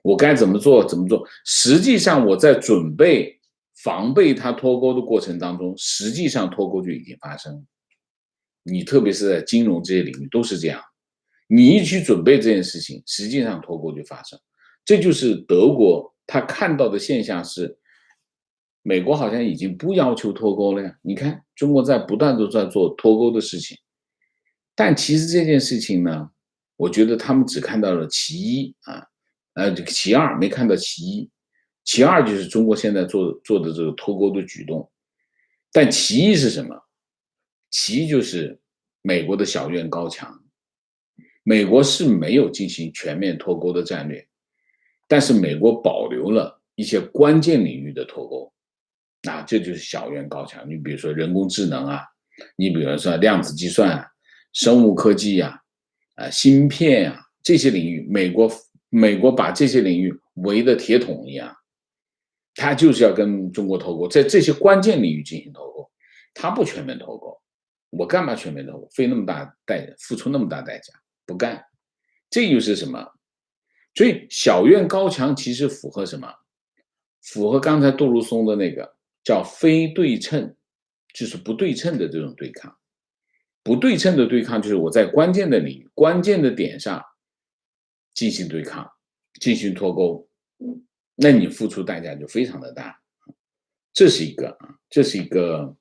我该怎么做？实际上我在准备防备它脱钩的过程当中，实际上脱钩就已经发生了。你特别是在金融这些领域都是这样，你一去准备这件事情，实际上脱钩就发生。这就是德国他看到的现象是，美国好像已经不要求脱钩了呀。你看中国在不断的在做脱钩的事情，但其实这件事情呢，我觉得他们只看到了其一啊，这个其二没看到其一。其二就是中国现在做的这个脱钩的举动，但其一是什么？其一就是美国的小院高墙。美国是没有进行全面脱钩的战略，但是美国保留了一些关键领域的脱钩，这就是小院高墙。你比如说人工智能啊，你比如说量子计算啊，生物科技啊，芯片啊，这些领域，美国把这些领域围得铁桶一样，他就是要跟中国脱钩，在这些关键领域进行脱钩，他不全面脱钩，我干嘛全面脱钩？费那么大代价，付出那么大代价，不干，这就是什么？所以小院高墙其实符合什么？符合刚才杜鲁松的那个叫非对称，就是不对称的这种对抗。不对称的对抗就是我在关键的领域、关键的点上进行对抗，进行脱钩，那你付出代价就非常的大。这是一个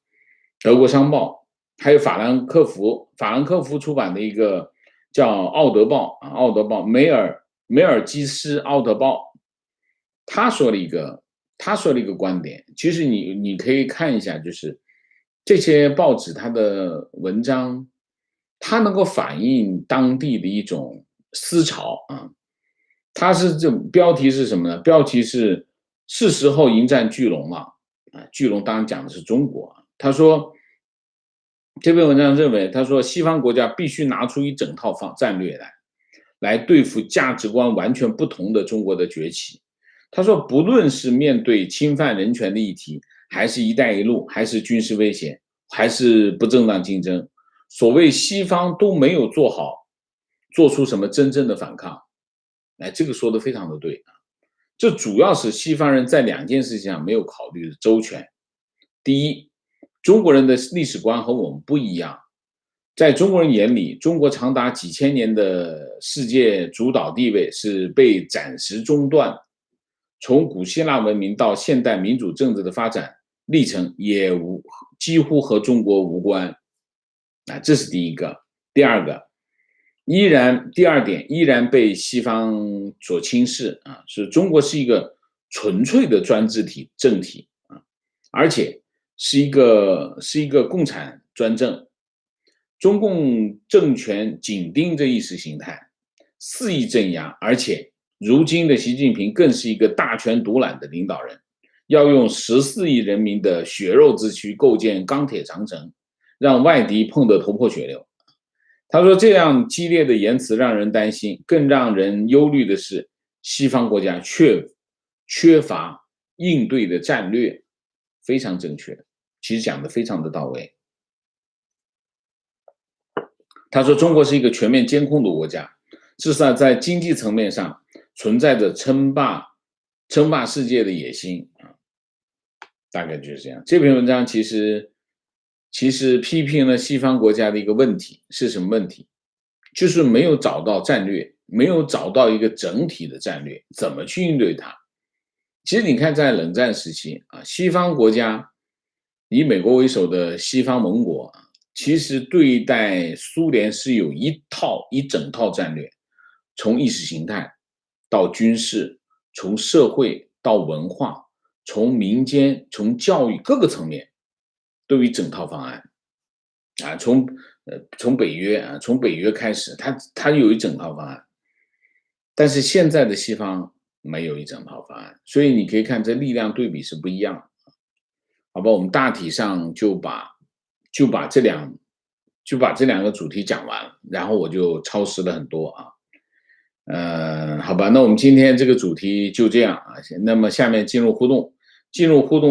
德国商报，还有法兰克福出版的一个叫奥德报梅尔基斯奥德报，他说了一个观点，其实你可以看一下，就是这些报纸它的文章，它能够反映当地的一种思潮啊。它是这标题是什么呢？标题是时候迎战巨龙了啊！巨龙当然讲的是中国啊。他说这篇文章认为，他说西方国家必须拿出一整套战略来对付价值观完全不同的中国的崛起。他说，不论是面对侵犯人权的议题，还是一带一路，还是军事威胁，还是不正当竞争，所谓西方都没有做出什么真正的反抗。哎，这个说的非常的对啊。这主要是西方人在2件事情上没有考虑周全。第一，中国人的历史观和我们不一样，在中国人眼里，中国长达几千年的世界主导地位是被暂时中断，从古希腊文明到现代民主政治的发展历程也几乎和中国无关。啊，这是第一个。第二个，第二点依然被西方所轻视啊，是中国是一个纯粹的专制政体啊，而且是一个共产专政。中共政权紧盯着意识形态，肆意镇压，而且如今的习近平更是一个大权独揽的领导人，要用14亿人民的血肉之躯构建钢铁长城，让外敌碰得头破血流。他说，这样激烈的言辞让人担心，更让人忧虑的是，西方国家缺乏应对的战略。非常正确，其实讲的非常的到位。他说，中国是一个全面监控的国家，至少在经济层面上存在着称霸世界的野心啊，大概就是这样。这篇文章其实批评了西方国家的一个问题是什么问题？就是没有找到战略，没有找到一个整体的战略，怎么去应对它？其实你看，在冷战时期啊，西方国家以美国为首的西方盟国啊，其实对待苏联是有一整套战略，从意识形态到军事，从社会到文化，从民间，从教育各个层面，都有一整套方案啊。从北约开始，它有一整套方案，但是现在的西方没有一整套方案，所以你可以看这力量对比是不一样的。好吧，我们大体上就把这两个主题讲完了，然后我就超时了很多啊。好吧，那我们今天这个主题就这样啊。那么下面进入互动，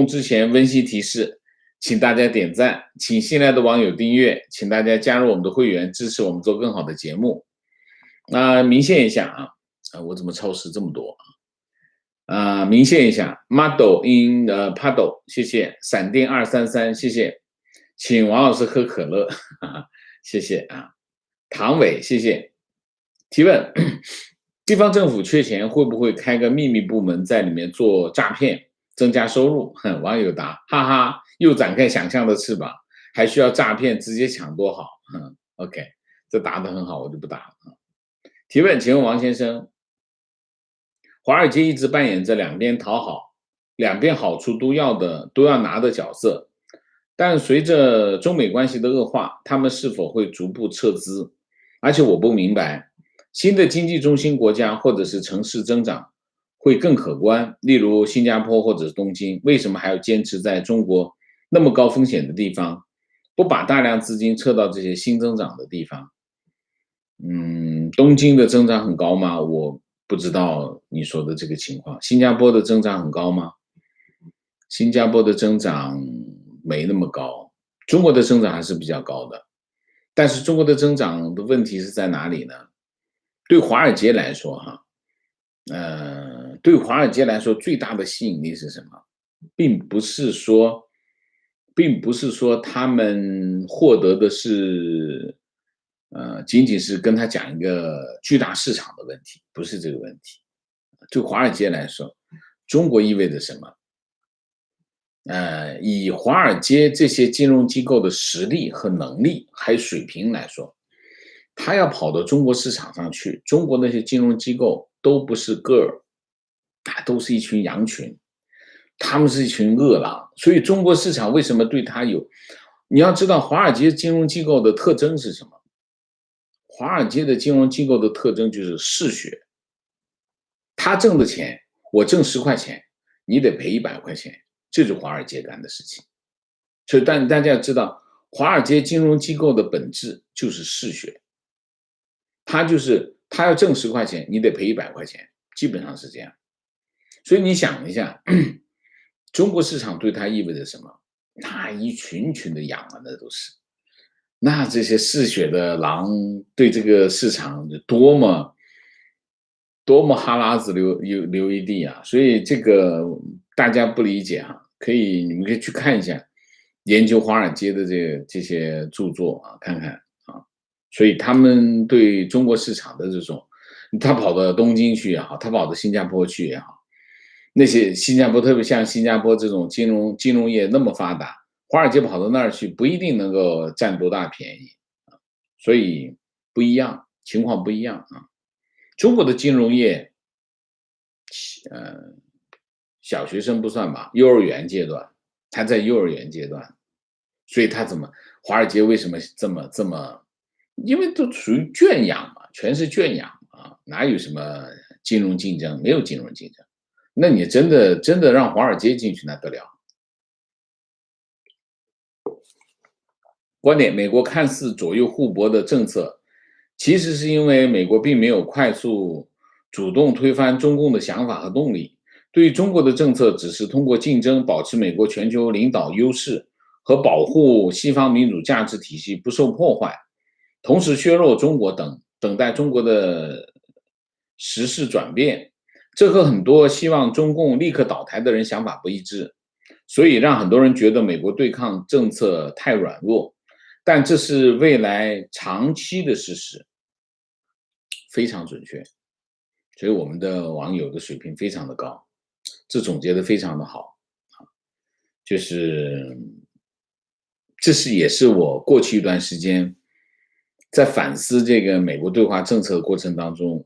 之前温馨提示，请大家点赞，请新来的网友订阅，请大家加入我们的会员，支持我们做更好的节目。明线一下啊，我怎么超时这么多啊？明线一下 ，model in paddle， 谢谢，闪电233，谢谢，请王老师喝可乐，谢谢啊，唐伟，谢谢。提问：地方政府缺钱，会不会开个秘密部门在里面做诈骗，增加收入？网友答：哈哈，又展开想象的翅膀，还需要诈骗直接抢多好？OK， 这答得很好，我就不答了。提问：请问王先生，华尔街一直扮演着两边好处都要拿的角色，但随着中美关系的恶化，他们是否会逐步撤资？而且我不明白，新的经济中心国家或者是城市增长会更可观，例如新加坡或者是东京，为什么还要坚持在中国那么高风险的地方，不把大量资金撤到这些新增长的地方？东京的增长很高吗？我不知道你说的这个情况。新加坡的增长很高吗？新加坡的增长没那么高，中国的增长还是比较高的。但是中国的增长的问题是在哪里呢？对华尔街来说，最大的吸引力是什么？并不是说他们获得的是仅仅是跟他讲一个巨大市场的问题，不是这个问题。对华尔街来说，中国意味着什么？以华尔街这些金融机构的实力和能力还有水平来说，他要跑到中国市场上去，中国那些金融机构都不是个儿，都是一群羊群，他们是一群饿狼。所以中国市场为什么对他有？你要知道华尔街金融机构的特征是什么？华尔街的金融机构的特征就是嗜血，他挣的钱，我挣10块钱，你得赔100块钱，这是华尔街干的事情。所以但大家要知道，华尔街金融机构的本质就是嗜血，他要挣10块钱，你得赔100块钱，基本上是这样。所以你想一下，中国市场对它意味着什么？那一群群的羊啊，那都是。那这些嗜血的狼对这个市场多么哈喇子流一地啊！所以这个大家不理解啊，你们可以去看一下，研究华尔街的这些著作啊，看看啊。所以他们对中国市场的这种，他跑到东京去也好，他跑到新加坡去也好，那些新加坡特别像新加坡这种金融业那么发达，华尔街跑到那儿去不一定能够占多大便宜啊，所以不一样，情况不一样啊。中国的金融业，呃，小学生不算吧，幼儿园阶段，他在幼儿园阶段，所以他华尔街为什么这么，因为都属于圈养嘛，全是圈养啊，哪有什么金融竞争？没有金融竞争。那你真的让华尔街进去那得了？观点：美国看似左右互搏的政策，其实是因为美国并没有快速主动推翻中共的想法和动力。对于中国的政策，只是通过竞争保持美国全球领导优势和保护西方民主价值体系不受破坏，同时削弱中国等待中国的时势转变。这和很多希望中共立刻倒台的人想法不一致，所以让很多人觉得美国对抗政策太软弱。但这是未来长期的事实，非常准确。所以我们的网友的水平非常的高，这总结的非常的好啊，就是也是我过去一段时间在反思这个美国对华政策的过程当中，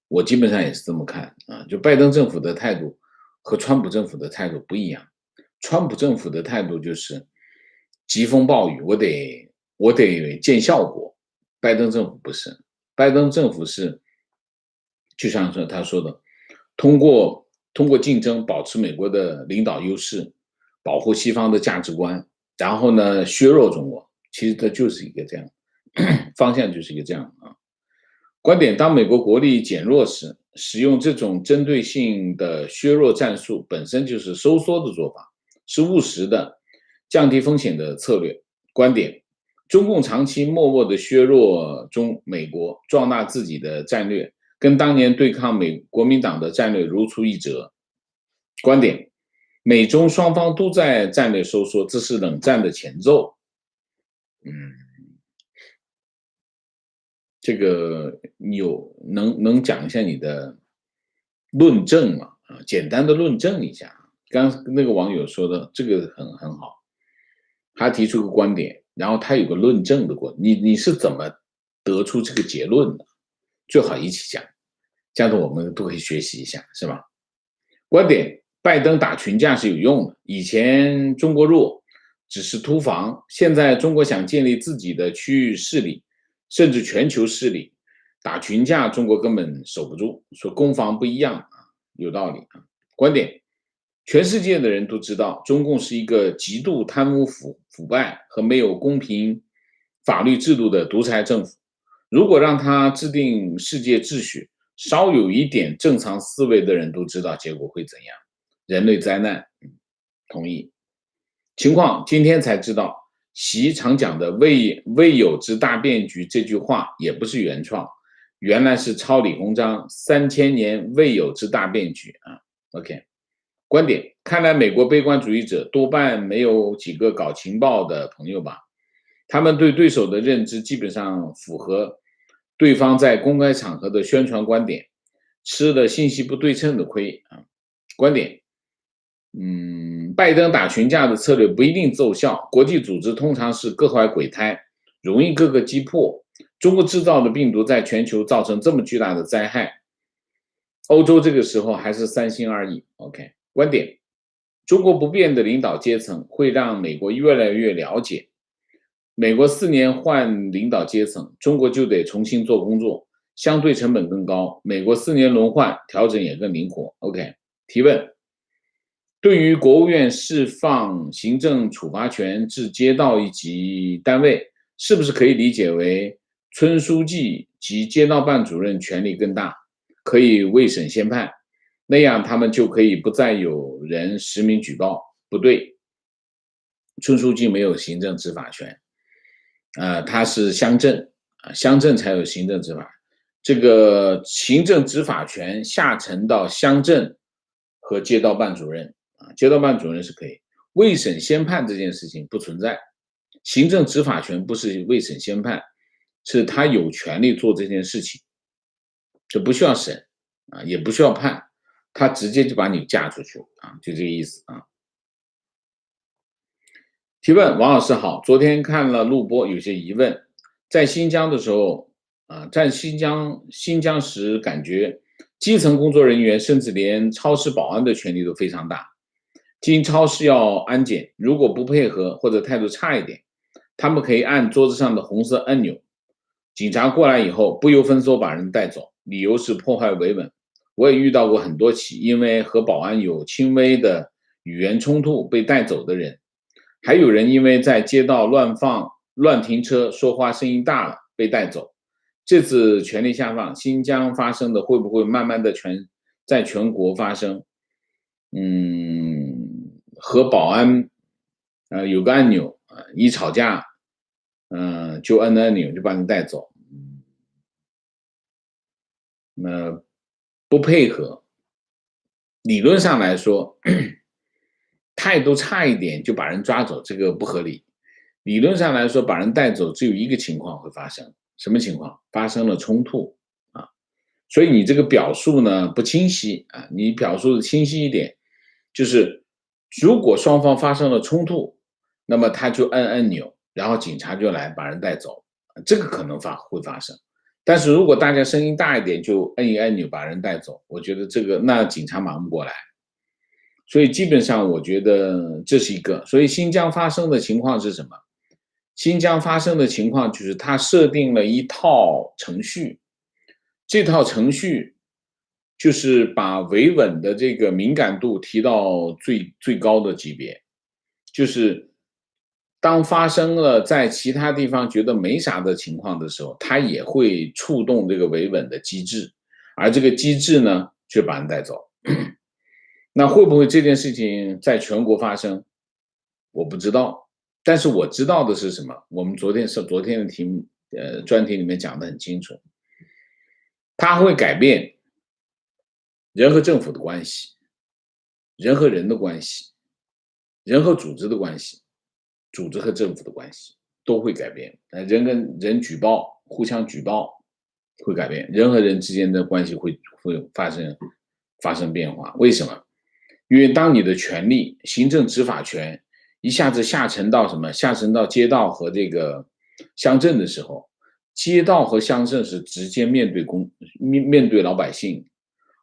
我基本上也是这么看啊，就拜登政府的态度和川普政府的态度不一样。川普政府的态度就是疾风暴雨，我得见效果。拜登政府不是，拜登政府是就像是他说的，通过竞争保持美国的领导优势，保护西方的价值观，然后呢削弱中国。其实它就是一个这样方向，就是一个这样啊。观点：当美国国力减弱时，使用这种针对性的削弱战术本身就是收缩的做法，是务实的、降低风险的策略。观点：中共长期默默的削弱美国，壮大自己的战略，跟当年对抗国民党的战略如出一辙。观点：美中双方都在战略收缩，这是冷战的前奏。这个你能讲一下你的论证吗？啊，简单的论证一下。刚那个网友说的这个很好，他提出个观点，然后他有个论证的过程，你是怎么得出这个结论的？最好一起讲，这样子我们都可以学习一下，是吧？观点：拜登打群架是有用的，以前中国弱，只是突防，现在中国想建立自己的区域势力，甚至全球势力，打群架中国根本守不住。说攻防不一样啊，有道理啊。观点：全世界的人都知道，中共是一个极度贪污腐败和没有公平法律制度的独裁政府。如果让他制定世界秩序，稍有一点正常思维的人都知道结果会怎样，人类灾难。同意。情况今天才知道，习常讲的未有之大变局这句话也不是原创，原来是抄李鸿章3000年未有之大变局啊。OK， 观点：看来美国悲观主义者多半没有几个搞情报的朋友吧？他们对对手的认知基本上符合对方在公开场合的宣传观点，吃了信息不对称的亏啊。观点：拜登打群架的策略不一定奏效，国际组织通常是各怀鬼胎，容易各个击破。中国制造的病毒在全球造成这么巨大的灾害，欧洲这个时候还是三心二意。OK， 观点：中国不变的领导阶层会让美国越来越了解，美国4年换领导阶层，中国就得重新做工作，相对成本更高，美国4年轮换，调整也更灵活。OK， 提问：对于国务院释放行政处罚权至街道一级单位，是不是可以理解为村书记及街道办主任权力更大，可以未审先判？那样他们就可以不再有人实名举报不对。村书记没有行政执法权，他是乡镇乡镇才有行政执法。这个行政执法权下沉到乡镇和街道办主任街道办主任是可以。未审先判这件事情不存在，行政执法权不是未审先判，是他有权利做这件事情，这不需要审也不需要判，他直接就把你嫁出去就这个意思提问：王老师好，昨天看了录播，有些疑问。在新疆的时候在新疆时，感觉基层工作人员甚至连超市保安的权力都非常大。进超市要安检，如果不配合或者态度差一点，他们可以按桌子上的红色按钮，警察过来以后不由分说把人带走，理由是破坏维稳。我也遇到过很多起因为和保安有轻微的语言冲突被带走的人，还有人因为在街道乱停车说话声音大了被带走。这次权力下放，新疆发生的会不会慢慢的在全国发生？和保安有个按钮一吵架就按按钮就把你带走。不配合，理论上来说态度差一点就把人抓走，这个不合理。理论上来说把人带走只有一个情况会发生，什么情况？发生了冲突所以你这个表述呢不清晰你表述的清晰一点，就是如果双方发生了冲突，那么他就按按钮，然后警察就来把人带走，这个可能会发生。但是如果大家声音大一点，就按一按钮把人带走，我觉得那警察忙不过来。所以基本上我觉得这是一个。所以新疆发生的情况是什么？新疆发生的情况就是他设定了一套程序，这套程序就是把维稳的这个敏感度提到最高的级别，就是当发生了在其他地方觉得没啥的情况的时候，它也会触动这个维稳的机制，而这个机制呢却把人带走。那会不会这件事情在全国发生？我不知道，但是我知道的是什么？我们昨天的题目专题里面讲得很清楚，它会改变人和政府的关系，人和人的关系，人和组织的关系，组织和政府的关系都会改变。人跟人互相举报会改变，人和人之间的关系会发生变化。为什么？因为当你的权力，行政执法权一下子下沉到什么？下沉到街道和这个乡镇的时候，街道和乡镇是直接面对老百姓，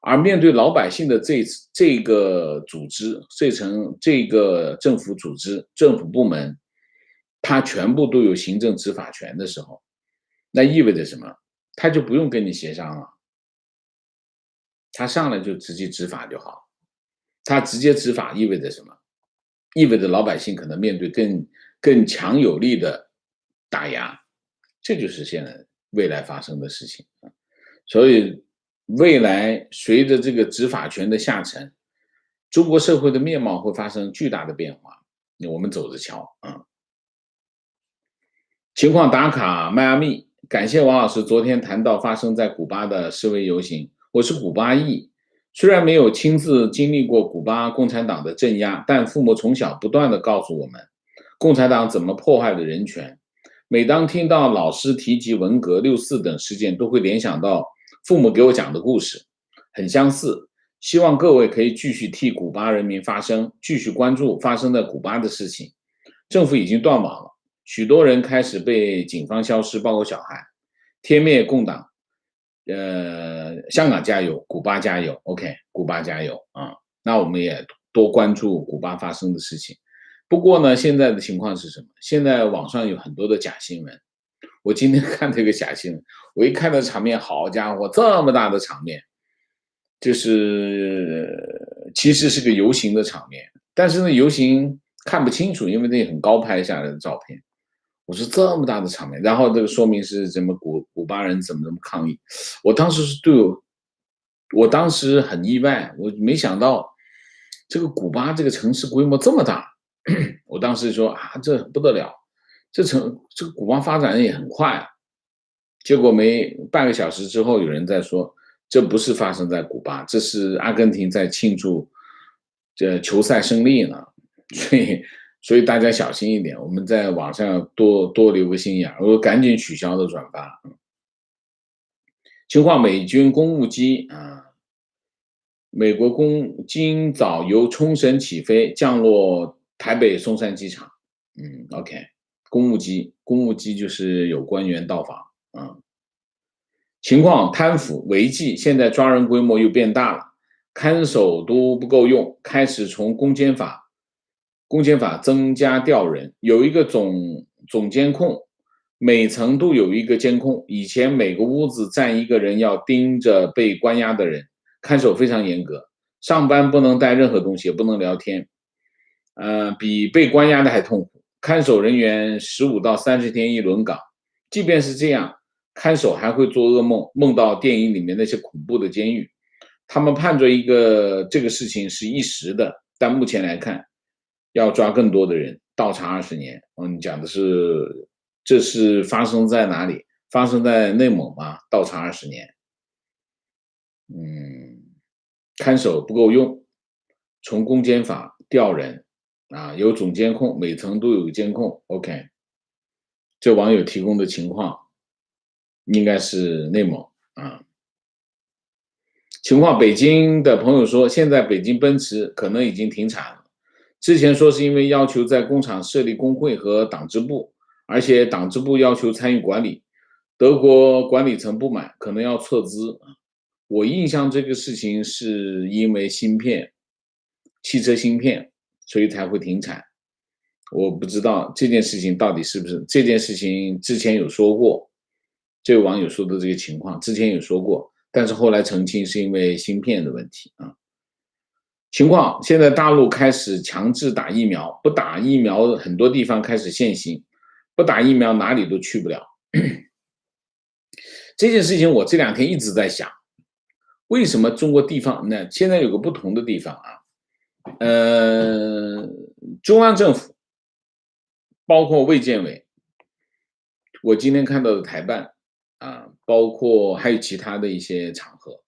而面对老百姓的这个组织，这个政府组织、政府部门，它全部都有行政执法权的时候，那意味着什么？他就不用跟你协商了，他上来就直接执法就好。他直接执法意味着什么？意味着老百姓可能面对更强有力的打压，这就是现在未来发生的事情。所以未来随着这个执法权的下沉，中国社会的面貌会发生巨大的变化，我们走着瞧情况打卡迈阿密，感谢王老师昨天谈到发生在古巴的示威游行，我是古巴裔。虽然没有亲自经历过古巴共产党的镇压，但父母从小不断地告诉我们，共产党怎么破坏的人权。每当听到老师提及文革、6·4等事件，都会联想到父母给我讲的故事，很相似。希望各位可以继续替古巴人民发声，继续关注发生在古巴的事情。政府已经断网了，许多人开始被警方消失，包括小孩。天灭共党。香港加油，古巴加油 ，OK， 古巴加油那我们也多关注古巴发生的事情。不过呢，现在的情况是什么？现在网上有很多的假新闻。我今天看这个假新闻，我一看到场面，好家伙，这么大的场面，就是其实是个游行的场面，但是呢，游行看不清楚，因为那很高拍下来的照片。我说这么大的场面，然后这个说明是怎么古巴人怎么抗议。我当时是我当时很意外，我没想到这个古巴这个城市规模这么大。我当时说啊，这不得了，这个古巴发展也很快啊。结果没半个小时之后，有人在说，这不是发生在古巴，这是阿根廷在庆祝这球赛胜利呢。所以大家小心一点，我们在网上要多留个心眼儿，我赶紧取消了转发。情况，美军公务机啊，美国今早由冲绳起飞，降落台北松山机场。OK，公务机就是有官员到访。情况，贪腐违纪，现在抓人规模又变大了，看守都不够用，开始从公检法增加调人，有一个总监控，每层都有一个监控。以前每个屋子站一个人，要盯着被关押的人，看守非常严格，上班不能带任何东西，也不能聊天。比被关押的还痛苦。看守人员15到30天一轮岗，即便是这样，看守还会做噩梦，梦到电影里面那些恐怖的监狱。他们判断这个事情是一时的，但目前来看，要抓更多的人，倒查20年。你讲的是这是发生在哪里？发生在内蒙吗？倒查20年。看守不够用，从公检法调人啊，有总监控，每层都有监控。OK， 这网友提供的情况应该是内蒙啊。情况，北京的朋友说，现在北京奔驰可能已经停产了，之前说是因为要求在工厂设立工会和党支部，而且党支部要求参与管理，德国管理层不满，可能要撤资。我印象这个事情是因为汽车芯片，所以才会停产。我不知道这件事情到底是不是这件事情之前有说过，这位网友说的这个情况之前有说过，但是后来澄清是因为芯片的问题啊。情况，现在大陆开始强制打疫苗，不打疫苗很多地方开始限行，不打疫苗哪里都去不了。这件事情我这2天一直在想，为什么中国地方呢？现在有个不同的地方啊，中央政府包括卫健委，我今天看到的台办啊，包括还有其他的一些场合，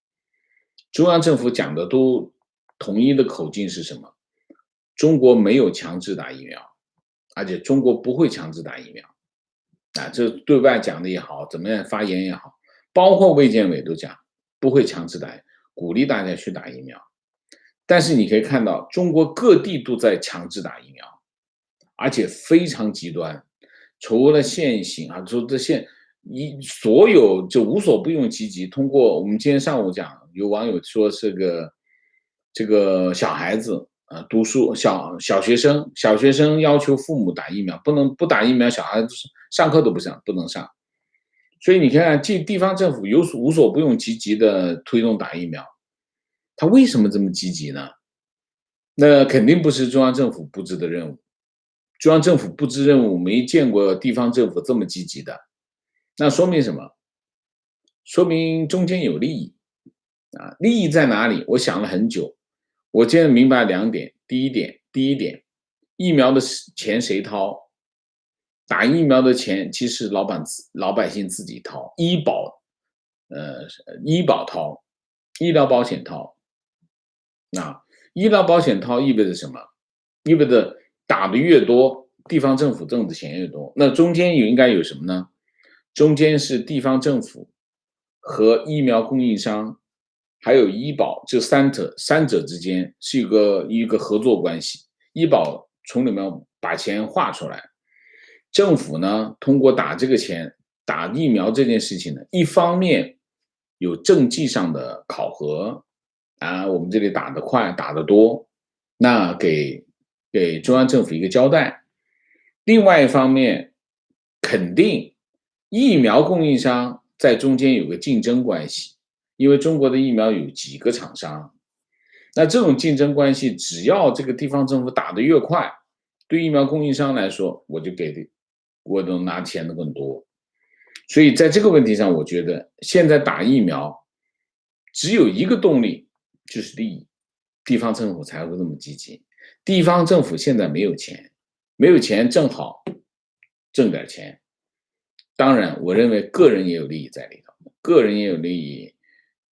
中央政府讲的都统一的口径是什么？中国没有强制打疫苗，而且中国不会强制打疫苗啊，这对外讲的也好，怎么样发言也好，包括卫健委都讲不会强制打，鼓励大家去打疫苗。但是你可以看到，中国各地都在强制打疫苗，而且非常极端，除了限行啊，除了所有就无所不用其极。通过我们今天上午讲，有网友说是这个小孩子读书小学生要求父母打疫苗，不打疫苗，小孩子上课都不能上。所以你看，地方政府无所不用其极的推动打疫苗，他为什么这么积极呢？那肯定不是中央政府布置的任务，中央政府布置任务没见过地方政府这么积极的，那说明什么？说明中间有利益啊，利益在哪里？我想了很久，我现在明白2点。第一点，疫苗的钱谁掏？打疫苗的钱其实老百姓自己掏，医保掏，医疗保险掏。医疗保险掏意味着什么？意味着打的越多，地方政府挣的钱越多。那中间应该有什么呢？中间是地方政府和疫苗供应商，还有医保，这三者之间是一个合作关系。医保从里面把钱划出来，政府呢通过打这个钱，打疫苗这件事情呢，一方面有政绩上的考核啊，我们这里打得快，打得多，那给中央政府一个交代。另外一方面，肯定疫苗供应商在中间有个竞争关系，因为中国的疫苗有几个厂商，那这种竞争关系，只要这个地方政府打得越快，对疫苗供应商来说，我能拿钱的更多。所以在这个问题上，我觉得现在打疫苗只有一个动力，就是利益，地方政府才会这么积极。地方政府现在没有钱，没有钱正好挣点钱。当然，我认为个人也有利益在里头，个人也有利益，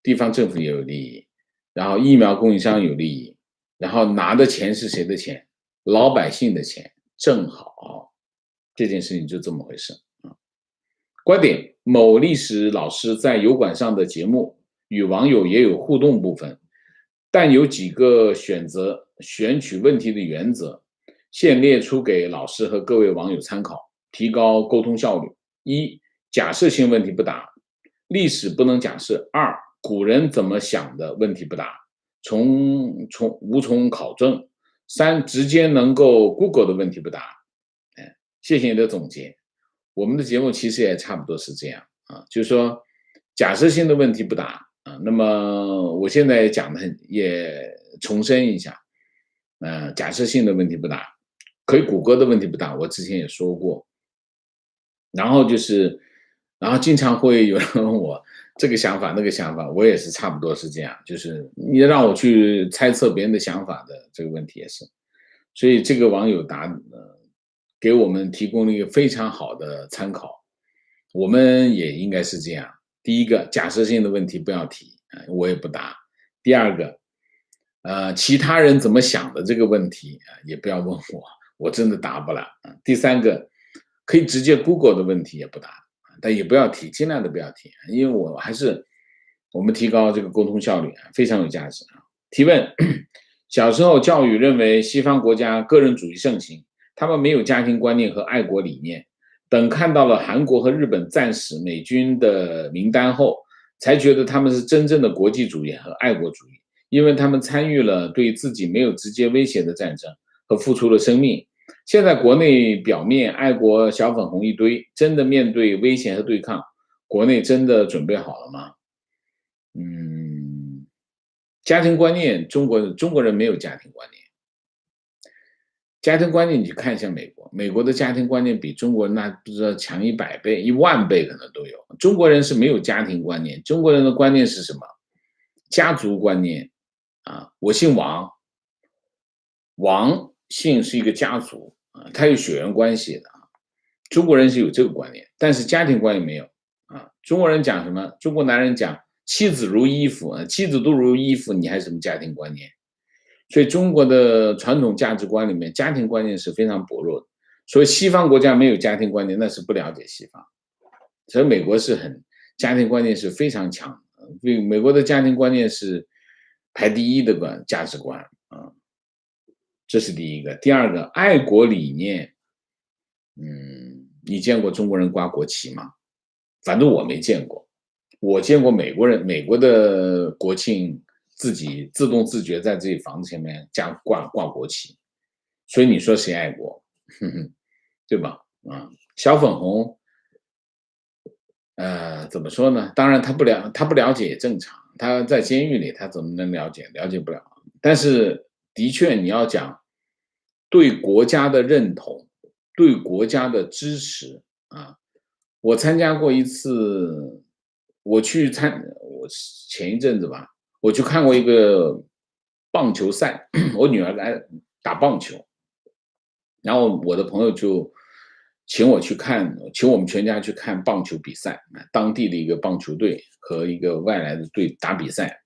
地方政府也有利益，然后疫苗供应商有利益，然后拿的钱是谁的钱？老百姓的钱，正好这件事情就这么回事啊。观点：某历史老师在油管上的节目与网友也有互动部分，但有几个选取问题的原则，现列出给老师和各位网友参考，提高沟通效率。一、假设性问题不答，历史不能假设；二、古人怎么想的问题不答，无从考证；三、直接能够 Google 的问题不答。谢谢你的总结。我们的节目其实也差不多是这样啊，就是说假设性的问题不答啊。那么我现在讲的也重申一下，假设性的问题不答，可以谷歌的问题不答，我之前也说过。然后经常会有人问我这个想法那个想法，我也是差不多是这样，就是你让我去猜测别人的想法的这个问题也是。所以这个网友给我们提供了一个非常好的参考，我们也应该是这样。第一个，假设性的问题不要提，我也不答。第二个，其他人怎么想的这个问题也不要问我，我真的答不了。第三个，可以直接 Google 的问题也不答，但也不要提，尽量的不要提，因为我们提高这个沟通效率非常有价值啊。提问：小时候教育认为西方国家个人主义盛行，他们没有家庭观念和爱国理念。等看到了韩国和日本战死美军的名单后，才觉得他们是真正的国际主义和爱国主义，因为他们参与了对自己没有直接威胁的战争和付出了生命。现在国内表面爱国小粉红一堆，真的面对危险和对抗，国内真的准备好了吗？家庭观念，中国人没有家庭观念。家庭观念你去看一下美国，美国的家庭观念比中国人那不知道强100倍、10000倍可能都有。中国人是没有家庭观念，中国人的观念是什么？家族观念啊，我姓王，王姓是一个家族啊，他有血缘关系的啊。中国人是有这个观念，但是家庭观念没有啊。中国人讲什么？中国男人讲妻子如衣服啊，妻子都如衣服，你还什么家庭观念？所以中国的传统价值观里面，家庭观念是非常薄弱的。所以西方国家没有家庭观念，那是不了解西方。所以美国家庭观念是非常强的，美国的家庭观念是排第一的价值观啊，这是第一个。第二个，爱国理念，你见过中国人挂国旗吗？反正我没见过。我见过美国的国庆自己自动自觉在自己房子前面挂国旗，所以你说谁爱国？对吧？小粉红，怎么说呢？当然他不了解也正常，他在监狱里他怎么能了解？了解不了。但是的确你要讲对国家的认同，对国家的支持啊。我参加过一次，我前一阵子吧，我去看过一个棒球赛，我女儿来打棒球，然后我的朋友就请我们全家去看棒球比赛，当地的一个棒球队和一个外来的队打比赛。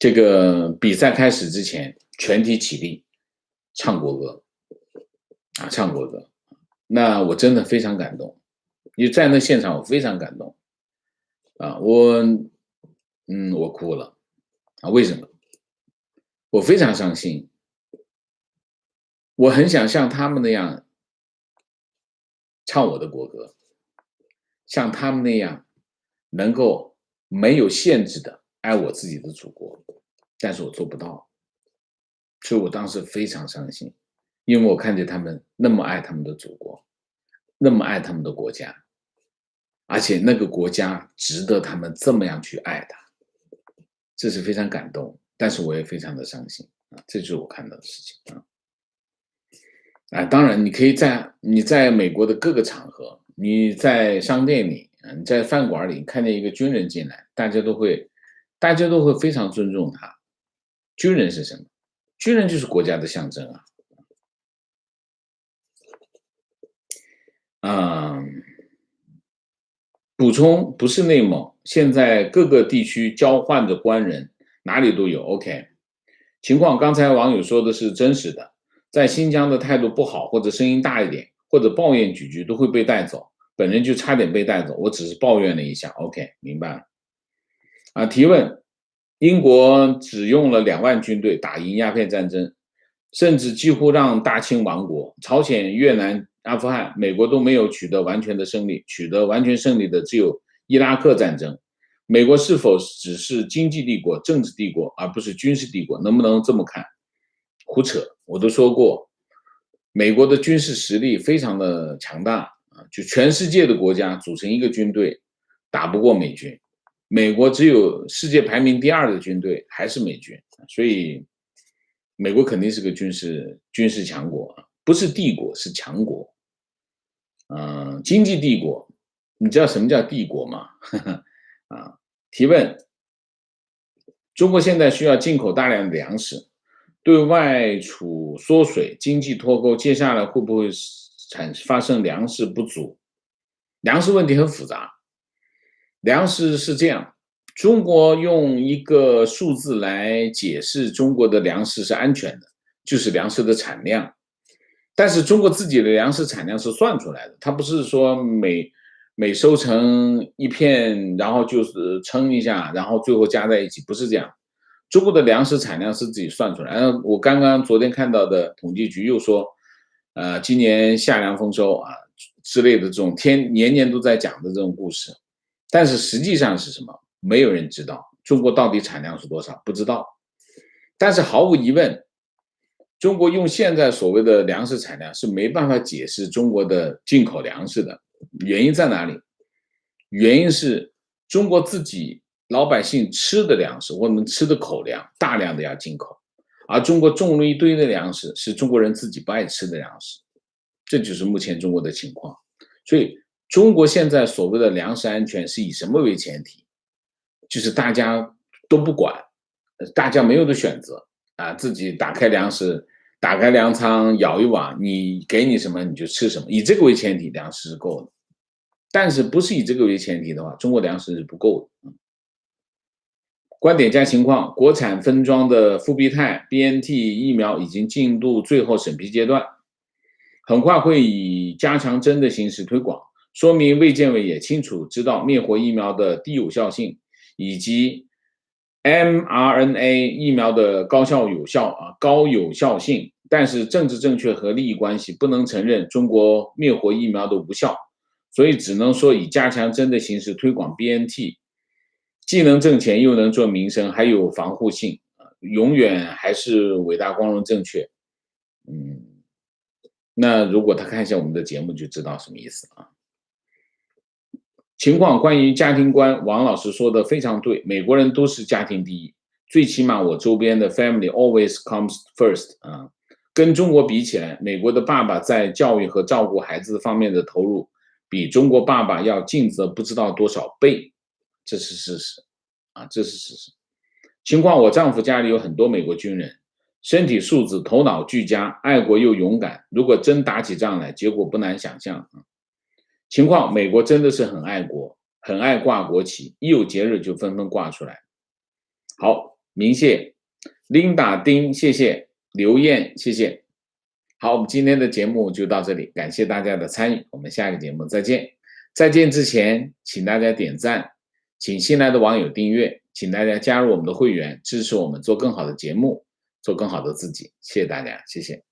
这个比赛开始之前，全体起立唱国歌，唱国歌。那我真的非常感动，因为在那现场我非常感动，我哭了，为什么？我非常伤心，我很想像他们那样唱我的国歌，像他们那样能够没有限制的爱我自己的祖国，但是我做不到，所以我当时非常伤心，因为我看见他们那么爱他们的祖国，那么爱他们的国家，而且那个国家值得他们这么样去爱它，这是非常感动，但是我也非常的伤心这就是我看到的事情当然你在美国的各个场合，你在商店里你在饭馆里看见一个军人进来，大家都会非常尊重他。军人是什么？军人就是国家的象征啊。嗯，补充不是内蒙，现在各个地区交换的官人哪里都有。OK，情况刚才网友说的是真实的，在新疆的态度不好，或者声音大一点，或者抱怨几句都会被带走。本人就差点被带走，我只是抱怨了一下。OK，明白了。提问：英国只用了2万军队打赢鸦片战争，甚至几乎让大清亡国。朝鲜、越南、阿富汗，美国都没有取得完全的胜利，取得完全胜利的只有伊拉克战争。美国是否只是经济帝国、政治帝国，而不是军事帝国？能不能这么看？胡扯！我都说过，美国的军事实力非常的强大就全世界的国家组成一个军队，打不过美军。美国只有世界排名第2的军队还是美军，所以美国肯定是个军事强国，不是帝国，是强国。经济帝国，你知道什么叫帝国吗？提问：中国现在需要进口大量的粮食，对外储缩水，经济脱钩，接下来会不会发生粮食不足？粮食问题很复杂。粮食是这样，中国用一个数字来解释中国的粮食是安全的，就是粮食的产量。但是中国自己的粮食产量是算出来的，它不是说每收成一片，然后就是称一下，然后最后加在一起，不是这样。中国的粮食产量是自己算出来。我昨天看到的统计局又说，今年夏粮丰收之类的这种年年都在讲的这种故事。但是实际上是什么？没有人知道。中国到底产量是多少？不知道。但是毫无疑问，中国用现在所谓的粮食产量是没办法解释中国的进口粮食的。原因在哪里？原因是中国自己老百姓吃的粮食，我们吃的口粮，大量的要进口，而中国种了一堆的粮食是中国人自己不爱吃的粮食，这就是目前中国的情况。所以中国现在所谓的粮食安全是以什么为前提？就是大家都不管，大家没有的选择自己打开粮仓舀一碗，你给你什么你就吃什么，以这个为前提，粮食是够的。但是不是以这个为前提的话，中国粮食是不够的。观点加情况：国产分装的复必泰 BNT 疫苗已经进入最后审批阶段，很快会以加强针的形式推广。说明卫健委也清楚知道灭活疫苗的低有效性，以及 mRNA 疫苗的高有效性，但是政治正确和利益关系不能承认中国灭活疫苗的无效，所以只能说以加强针的形式推广 BNT， 既能挣钱又能做民生，还有防护性，永远还是伟大光荣正确。那如果他看一下我们的节目就知道什么意思情况关于家庭观，王老师说的非常对，美国人都是家庭第一，最起码我周边的 family always comes first 跟中国比起来，美国的爸爸在教育和照顾孩子方面的投入，比中国爸爸要尽责不知道多少倍，这是事实这是事实。情况，我丈夫家里有很多美国军人，身体素质、头脑俱佳，爱国又勇敢，如果真打起仗来，结果不难想象情况，美国真的是很爱国，很爱挂国旗，一有节日就纷纷挂出来。好，明谢 Linda 丁，谢谢刘燕，谢谢。好，我们今天的节目就到这里，感谢大家的参与，我们下个节目再见。再见之前，请大家点赞，请新来的网友订阅，请大家加入我们的会员，支持我们做更好的节目，做更好的自己。谢谢大家，谢谢。